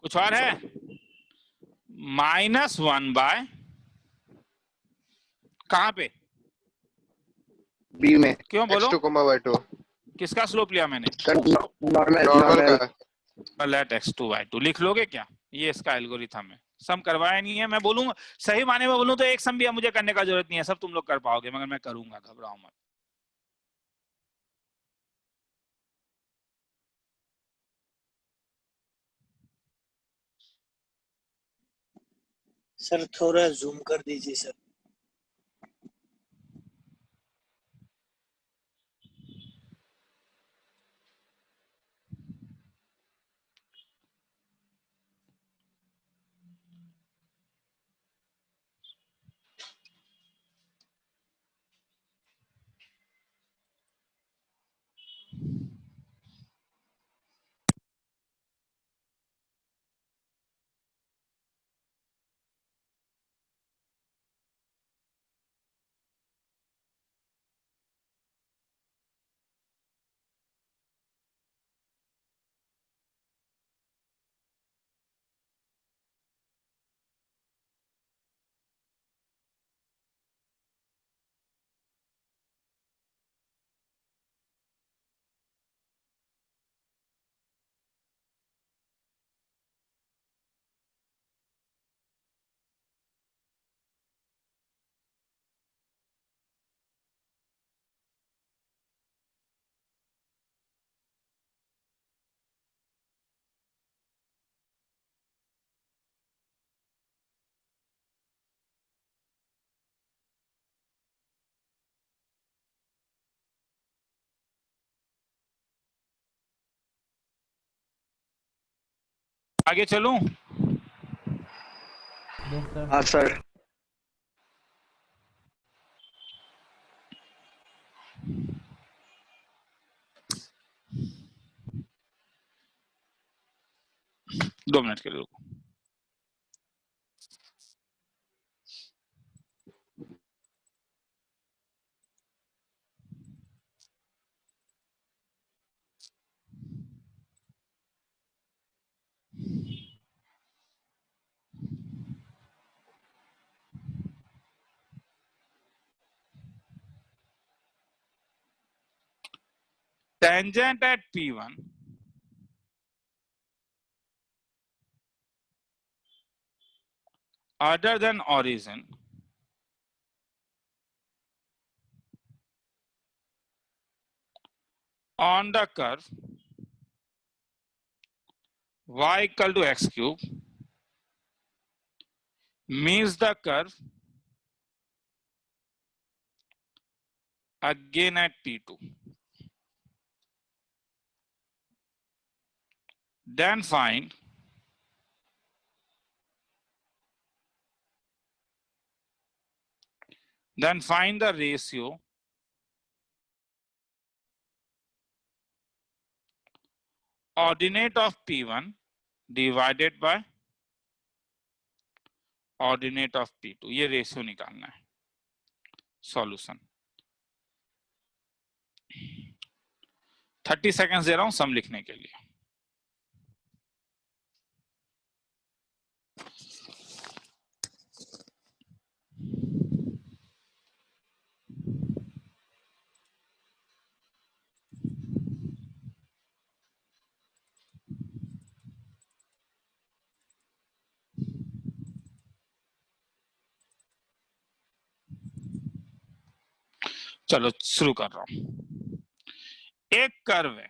कुछ और है? -1 बाय कहां पे, बी में क्यों बोलो? x2 y2। किसका स्लोप लिया मैंने? नॉर्मल नॉर्मल नॉर्मल का। लेट x2 y2 लिख लोगे क्या? ये इसका एल्गोरिथम है। सम करवाया नहीं है, मैं बोलूंगा सही माने में बोलूं तो एक सम भी मुझे करने का जरूरत नहीं है, सब तुम लोग कर पाओगे, मगर मैं करूंगा, घबराओ मत। सर थोड़ा जूम कर दीजिए सर। आगे चलूं? Yes sir. हाँ सर। दो मिनट के लिए रुको। Tangent at P1 other than origin on the curve y equal to x cube means the curve again at P2. Then find the ratio ordinate of P1 divided by ordinate of P2. ये ratio निकालना है। Solution 30 seconds दे रहा हूं सम लिखने के लिए। चलो शुरू कर रहा हूं। एक कर्व है,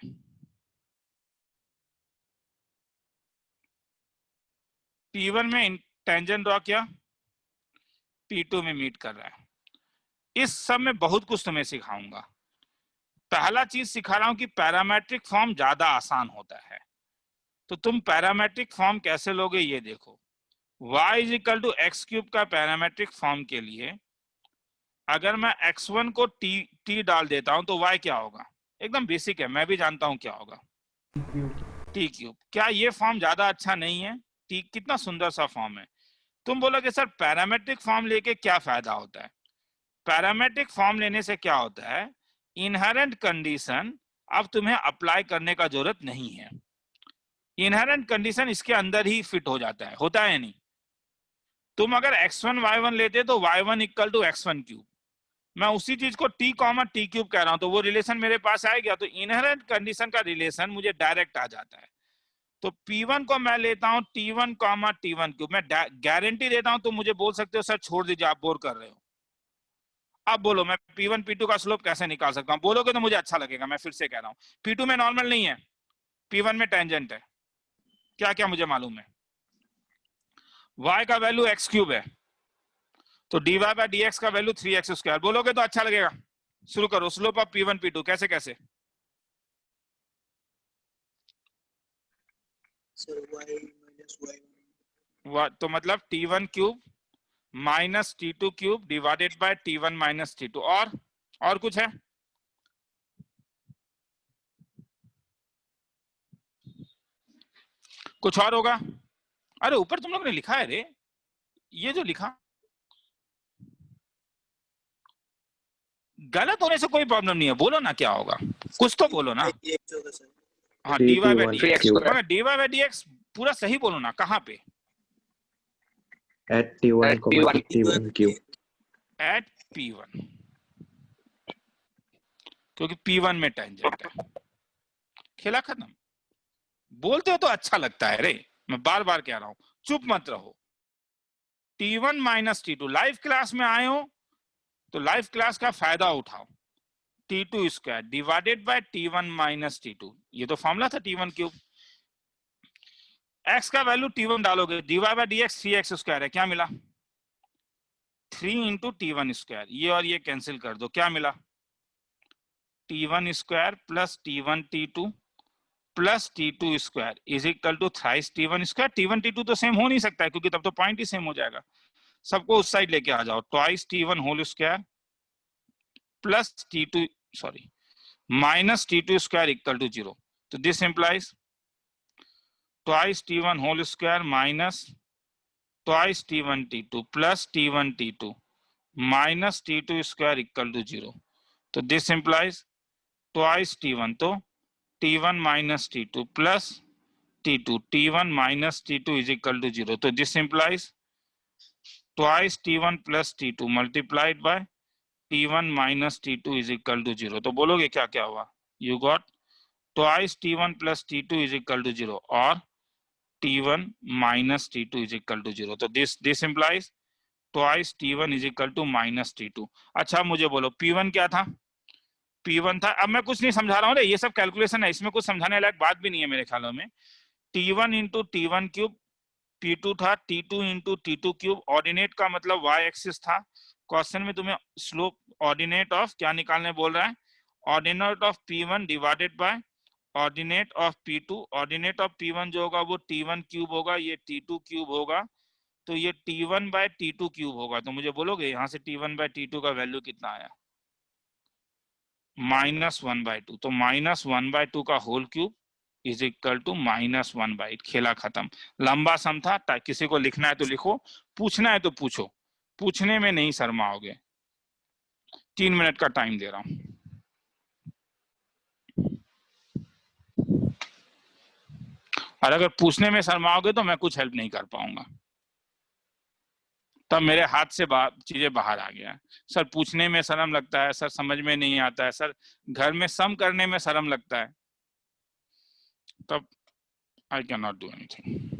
P1 में टेंजेंट ड्रॉ किया, P2 में मीट कर रहा है। इस सब में बहुत कुछ तुम्हें सिखाऊंगा। पहला चीज सिखा रहा हूं कि पैरामेट्रिक फॉर्म ज्यादा आसान होता है। तो तुम पैरामेट्रिक फॉर्म कैसे लोगे ये देखो। y is equal to x cube का पैरामेट्रिक फॉर्म के लिए अगर मैं x1 को t डाल देता हूं तो y क्या होगा? एकदम बेसिक है, मैं भी जानता हूं क्या होगा, t क्यूब। क्या ये फॉर्म ज्यादा अच्छा नहीं है? t कितना सुंदर सा फॉर्म है। तुम बोलोगे सर पैरामेट्रिक फॉर्म लेके क्या फायदा होता है? पैरामेट्रिक फॉर्म लेने से क्या होता है, इनहेरेंट कंडीशन अब तुम्हें अप्लाई करने का जरूरत नहीं है। इनहेरेंट कंडीशन इसके अंदर ही फिट हो जाता है, होता है नहीं? तुम अगर x1 y1 लेते तो y1 equal to x1 cube, मैं उसी चीज को t कॉमा t क्यूब कह रहा हूं तो वो रिलेशन मेरे पास आएगा। तो इनहेरेंट कंडीशन का रिलेशन मुझे डायरेक्ट आ जाता है। तो P1 को मैं लेता हूं t1 कॉमा t1 क्यूब। मैं गारंटी देता हूं, तुम मुझे बोल सकते हो सर छोड़ दीजिए आप बोर कर रहे हो। अब बोलो मैं P1 P2 का स्लोप कैसे निकाल सकता हूं? बोलोगे तो मुझे अच्छा लगेगा। मैं फिर से कह रहा हूं, P2 में नॉर्मल नहीं है, P1 में टेंजेंट है। क्या क्या मुझे मालूम है? y का वैल्यू x क्यूब है तो dy बाय dx का वैल्यू 3x स्क्वायर। बोलोगे तो अच्छा लगेगा। शुरू करो, स्लोप ऑफ P1 P2 कैसे कैसे? सर y माइनस y1 तो मतलब t1 cube minus t2 cube divided by t1 minus t2। और कुछ है? कुछ और होगा? अरे ऊपर तुम लोग ने लिखा है रे, ये जो लिखा गलत होने से कोई प्रॉब्लम नहीं है। बोलो ना क्या होगा, कुछ तो बोलो ना। dx होगा सर। हाँ dy by t1 dx, cube मगर dy बाय dx पूरा सही बोलो ना, कहाँ पे? at t1 comma t1 cube eight P1, क्योंकि P1 में टेंजेंट है। खेला खत्म। बोलते हो तो अच्छा लगता है रे, मैं बार बार कह रहा हूं, चुप मत रहो। T1 minus T2, live class में आए हो तो लाइव क्लास का फायदा उठाओ। T2 square divided by T1 minus T2, ये तो फॉर्मूला था T1 क्यूब। x का वैल्यू T1 डालोगे, dy by dx 3x square है, क्या मिला? 3 इंटू T1 स्क्वायर। ये और ये कैंसिल कर दो, क्या मिला? T1 square plus T1 T2 plus T2 square is equal to thrice T1 square. T1 T2 तो सेम हो नहीं सकता है, क्योंकि तब तो पॉइंट ही सेम हो जाएगा। सबको उस साइड लेके आ जाओ, twice T1 whole square plus T2 sorry minus T2 square equal to 0। तो this implies twice T1 whole square minus twice T1 T2 plus T1 T2 minus T2 square equal to 0। तो this implies twice T1 तो T1 minus T2 plus T2 T1 minus T2 is equal to 0। तो this implies twice T1 plus T2 multiplied by T1 minus T2 is equal to 0। तो बोलोगे क्या क्या हुआ? You got twice T1 plus T2 is equal to 0 और T1 minus T2 is equal to 0। तो this implies twice T1 is equal to minus T2। अच्छा मुझे बोलो P1 क्या था? P1 था, अब मैं कुछ नहीं समझा रहा हूँ, ये सब कैलकुलेशन है, इसमें कुछ समझाने लायक बात भी नहीं है मेरे ख्यालों में। T1 into T1 cube, P2 था T2 into T2 cube. Ordinate का मतलब y एक्सिस था। क्वेश्चन में तुम्हें स्लोप ऑर्डिनेट ऑफ क्या निकालने बोल रहा है? Ordinate of P1 divided by ordinate of P2। Ordinate of P1 जो होगा वो T1 क्यूब होगा, ये T2 क्यूब होगा, तो ये T1 बाय T2 क्यूब होगा। तो मुझे बोलोगे यहाँ से T1 बाय T2 का वैल्यू कितना आया? -1/2। तो -1/2 का whole cube is equal to -1/8। खेला खत्म। लंबा सम था, किसी को लिखना है तो लिखो, पूछना है तो पूछो, पूछने में नहीं शर्माओगे। 3 मिनट का टाइम दे रहा हूं। और अगर पूछने में शर्माओगे तो मैं कुछ हेल्प नहीं कर पाऊंगा। तब मेरे हाथ से चीजें बाहर आ गया। सर पूछने में शर्म लगता है, सर समझ में नहीं आता है, सर घर में सम करने में शर्म लगता है, तब I can not do anything.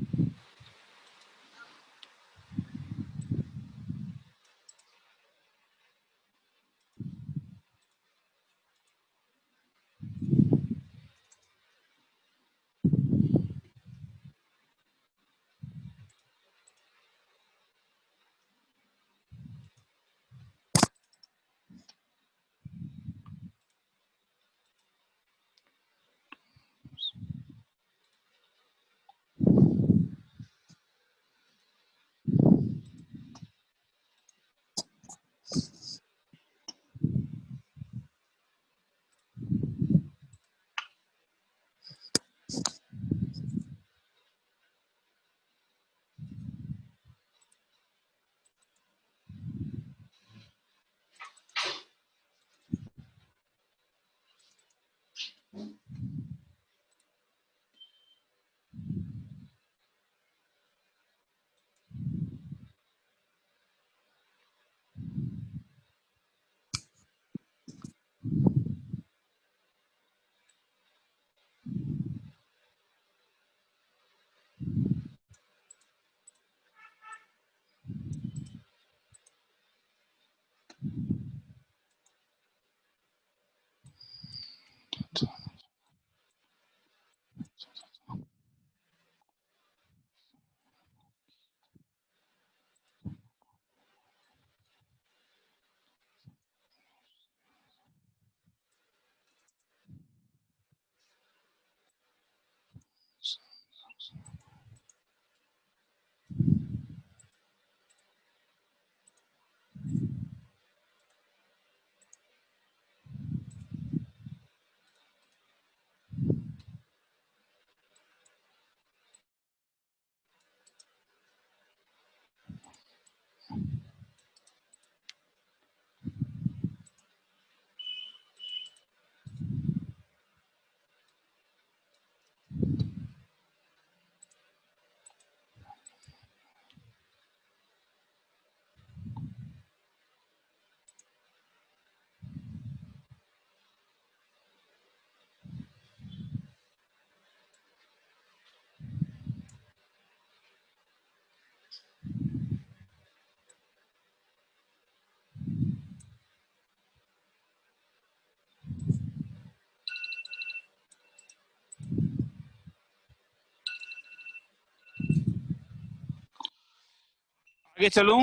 आगे चलूं?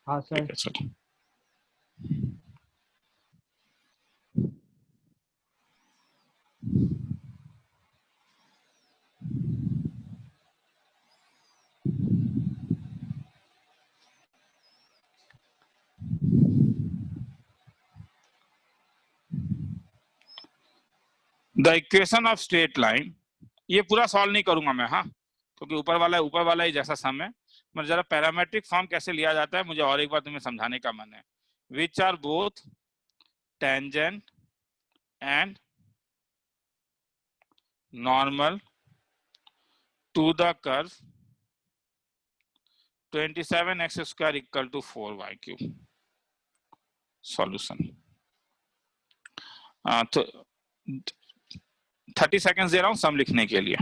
हाँ सर। ठीक है चलो। The equation of straight line, ये पूरा सॉल्व नहीं करूंगा मैं, हाँ, क्योंकि ऊपर वाला ही जैसा सम है। मतलब जरा पैरामेट्रिक फॉर्म कैसे लिया जाता है मुझे और एक बार तुम्हें समझाने का मन है। Which are both tangent and normal to the curve 27x square equal to 4y cube. Solution तो 30 सेकेंड्स दे रहा हूं सम लिखने के लिए।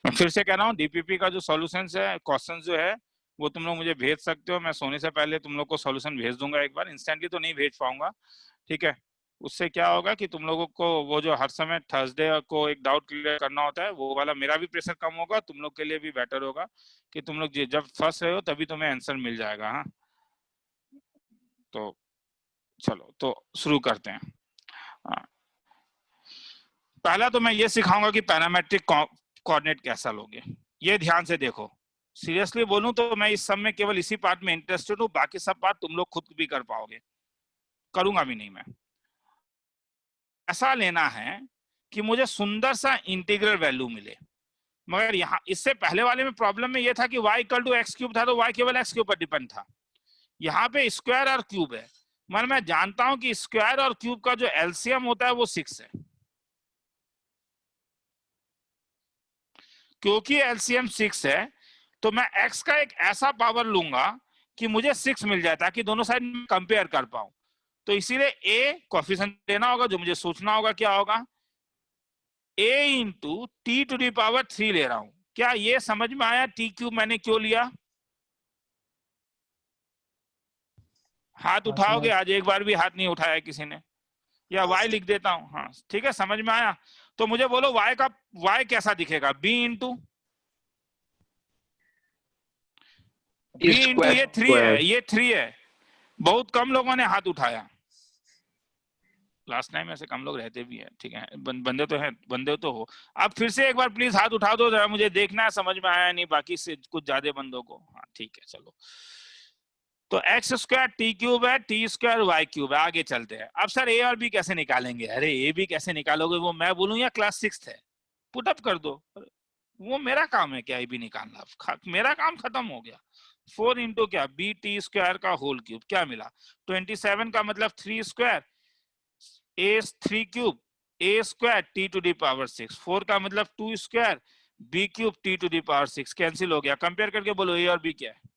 मैं फिर से कह रहा हूँ, डीपीपी का जो सॉल्यूशंस है, क्वेश्चन जो है वो तुम लोग मुझे भेज सकते हो। मैं सोने से पहले तुम लोग को सॉल्यूशन भेज दूंगा एक बार, इंस्टेंटली तो नहीं भेज पाऊंगा, ठीक है। उससे क्या होगा कि तुम लोगों को वो जो हर समय थर्सडे को एक डाउट क्लियर करना होता है, वो वाला मेरा भी प्रेशर कम होगा, तुम लोग के लिए भी बेटर होगा कि तुम लोग जब फंस रहे हो तभी तुम्हें आंसर मिल जाएगा। हाँ, तो चलो तो शुरू करते हैं। पहला तो मैं ये सिखाऊंगा कि पैरामेट्रिक कोऑर्डिनेट कैसा लोगे। ये ध्यान से देखो, सीरियसली बोलूं तो मैं इस सब में केवल इसी पार्ट में इंटरेस्टेड हूं, बाकी सब पार्ट तुम लोग खुद भी कर पाओगे, करूंगा भी नहीं मैं। ऐसा लेना है कि मुझे सुंदर सा इंटीग्रल वैल्यू मिले, मगर यहाँ इससे पहले वाले में प्रॉब्लम में ये था कि y equal to x cube था, तो y केवल x के ऊपर डिपेंड था। यहाँ पे स्क्वायर और क्यूब है, मगर मैं जानता हूं कि स्क्वायर और क्यूब का जो एलसीएम होता है वो 6 है। क्योंकि एलसीएम 6 है तो मैं x का एक ऐसा पावर लूंगा कि मुझे 6 मिल जाए, ताकि दोनों साइड में कंपेयर कर पाऊं। तो इसीलिए a कोएफिशिएंट लेना होगा, जो मुझे सोचना होगा क्या होगा, a into t to the power 3 ले रहा हूं। क्या ये समझ में आया टी क्यूब मैंने क्यों लिया? हाथ उठाओगे? आज एक बार भी हाथ नहीं उठाया किसी ने, या y लिख देता हूं। हाँ ठीक है, समझ में आया। तो मुझे बोलो y कैसा दिखेगा, b इंटू ये 3 है, ये 3 है। बहुत कम लोगों ने हाथ उठाया, लास्ट टाइम ऐसे कम लोग रहते भी हैं, ठीक है। बंदे तो हैं, बंदे तो हो। अब फिर से एक बार प्लीज हाथ उठा दो जरा, मुझे देखना है समझ में आया नहीं बाकी से कुछ ज्यादा बंदों को। हाँ ठीक है चलो। तो एक्स स्क्वायर टी क्यूब है, टी स्क्वायर वाई क्यूब है। आगे चलते हैं। अब सर ए और बी कैसे निकालेंगे? अरे ए बी कैसे निकालोगे, वो मैं बोलूं या क्लास 6 है? पुट अप कर दो, वो मेरा काम है क्या ए बी निकालना, मेरा काम खत्म हो गया। 4 इंटू क्या, बी टी स्क्वायर का होल क्यूब, क्या मिला 27 का मतलब 3 square, a 3 cube, a square t to the power 6, 4 का मतलब 2 square b cube t to the power 6, cancel हो गया। कंपेयर करके बोलो ए और बी क्या है।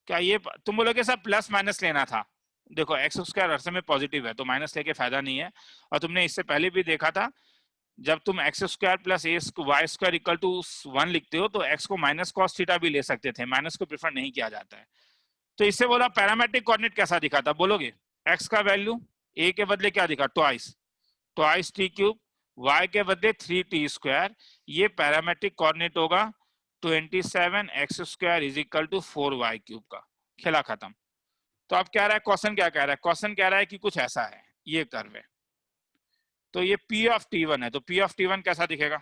क्या ये तुम बोलोगे सर प्लस माइनस लेना था? देखो एक्स स्क्वायर हर समय पॉजिटिव है, तो माइनस लेके फायदा नहीं है। और तुमने इससे पहले भी देखा था, जब तुम x square plus a y square equal to 1 लिखते हो तो एक्स को माइनस कॉस थीटा भी ले सकते थे, माइनस को प्रेफर नहीं किया जाता है। तो इससे बोला पैरामेट्रिक कोऑर्डिनेट कैसा दिखा था, बोलोगे एक्स का वैल्यू ए के बदले क्या दिखा, ट्वाइस टी क्यूब, वाई के बदले 3t स्क्वायर। ये पैरामेट्रिक कोऑर्डिनेट होगा 27x square is equal to 4y cube का। खेला खत्म। तो अब क्या रहा है क्वेश्चन, क्या कह रहा है क्वेश्चन, कह रहा है कि कुछ ऐसा है, ये कर्व है, तो ये P ऑफ T1 है, तो P ऑफ T1 कैसा दिखेगा,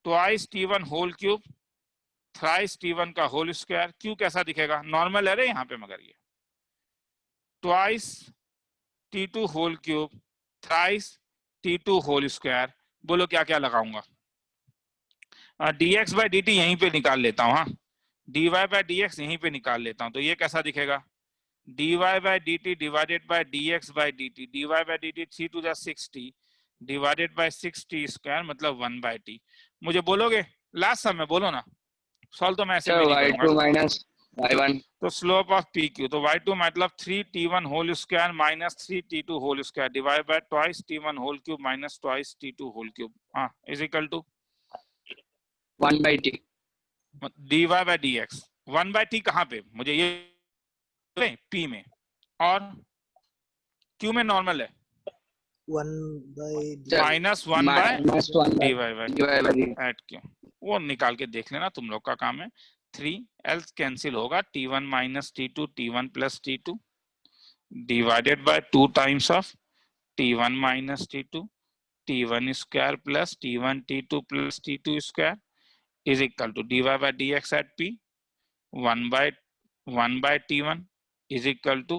twice T1 whole cube, thrice T1 का होल स्क्वायर। क्यू कैसा दिखेगा, नॉर्मल है रे यहाँ पे, मगर ये twice T2 whole cube, thrice T2 whole square. बोलो क्या क्या लगाऊंगा, dx बाई dt यहीं पे निकाल लेता हूँ, हाँ dy बाई dx यहीं पे निकाल लेता हूँ। तो ये कैसा दिखेगा, dy by dt divided by dx by dt, dy by dt 3 to the 6t divided by 6t square मतलब 1 बाई t। मुझे बोलोगे लास्ट समय, बोलो ना, सॉल्व तो मैं ऐसे भी नहीं करूंगा। y2 माइनस y1, तो स्लोप ऑफ pq, तो y2 मतलब 3t1 whole square minus 3t2 whole square divide by twice t1 whole cube minus twice t2 whole cube, हाँ is equal to 1 by t। dy by dx 1 by t कहाँ पे, मुझे ये p में, और q में normal है, 1 by minus 1 by minus 1 by dy by dy by at q, वो निकाल के देख लेना, तुम लोग का काम है। 3 एल्स कैंसिल होगा, t1 minus t2 t1 plus t2 divided by 2 times of t1 minus t2 t1 square plus t1 t2 plus t2 square is equal to dy by dx at p 1 by t1 is equal to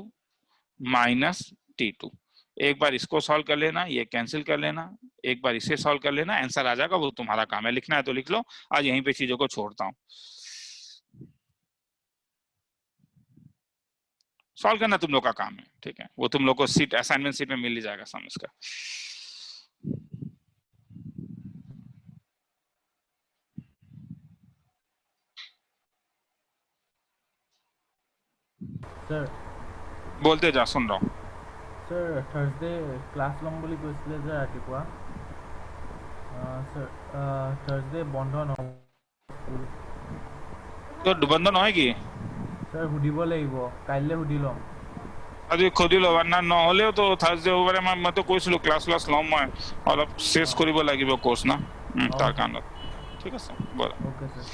minus t2। एक बार इसको solve कर लेना, ये cancel कर लेना, एक बार इसे solve कर लेना, आंसर आ जाएगा। वो तुम्हारा काम है, लिखना है तो लिख लो। आज यहीं पे चीजों को छोड़ता हूँ, सॉल्व करना तुम लोग का काम है, ठीक है। वो तुम लोग को सीट असाइनमेंट सीट में मिल ही जाएगा समझ का। सर बोलते जा, सुन रहा हूँ। सर थर्सडे क्लास लम বুলি কৈছিলে যে ৰাতিপুৱা सर थर्सडे বন্ধ নহয় স্কুল। তো বন্ধ নহয় কি? सर সুধিব লাগিব, কাইলৈ সুধি ল'ম। আজি খুদি লো, না নহলেও তো থাৰ্সডে হ'ব পাৰে। মই তো কৈছিলো ক্লাছ ল'ম, মই অলপ শেষ কৰিব লাগিব কোৰ্স না, তাৰ কাৰণত। ঠিক আছে বলা। Okay sir.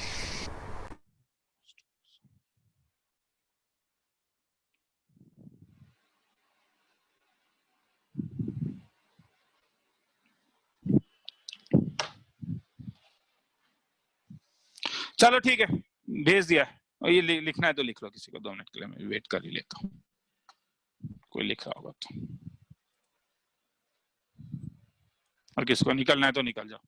चलो ठीक है, भेज दिया। और ये लिखना है तो लिख लो, किसी को 2 मिनट के लिए मैं वेट कर ही लेता हूँ, कोई लिख रहा होगा तो। और किसको निकलना है तो निकल जाओ।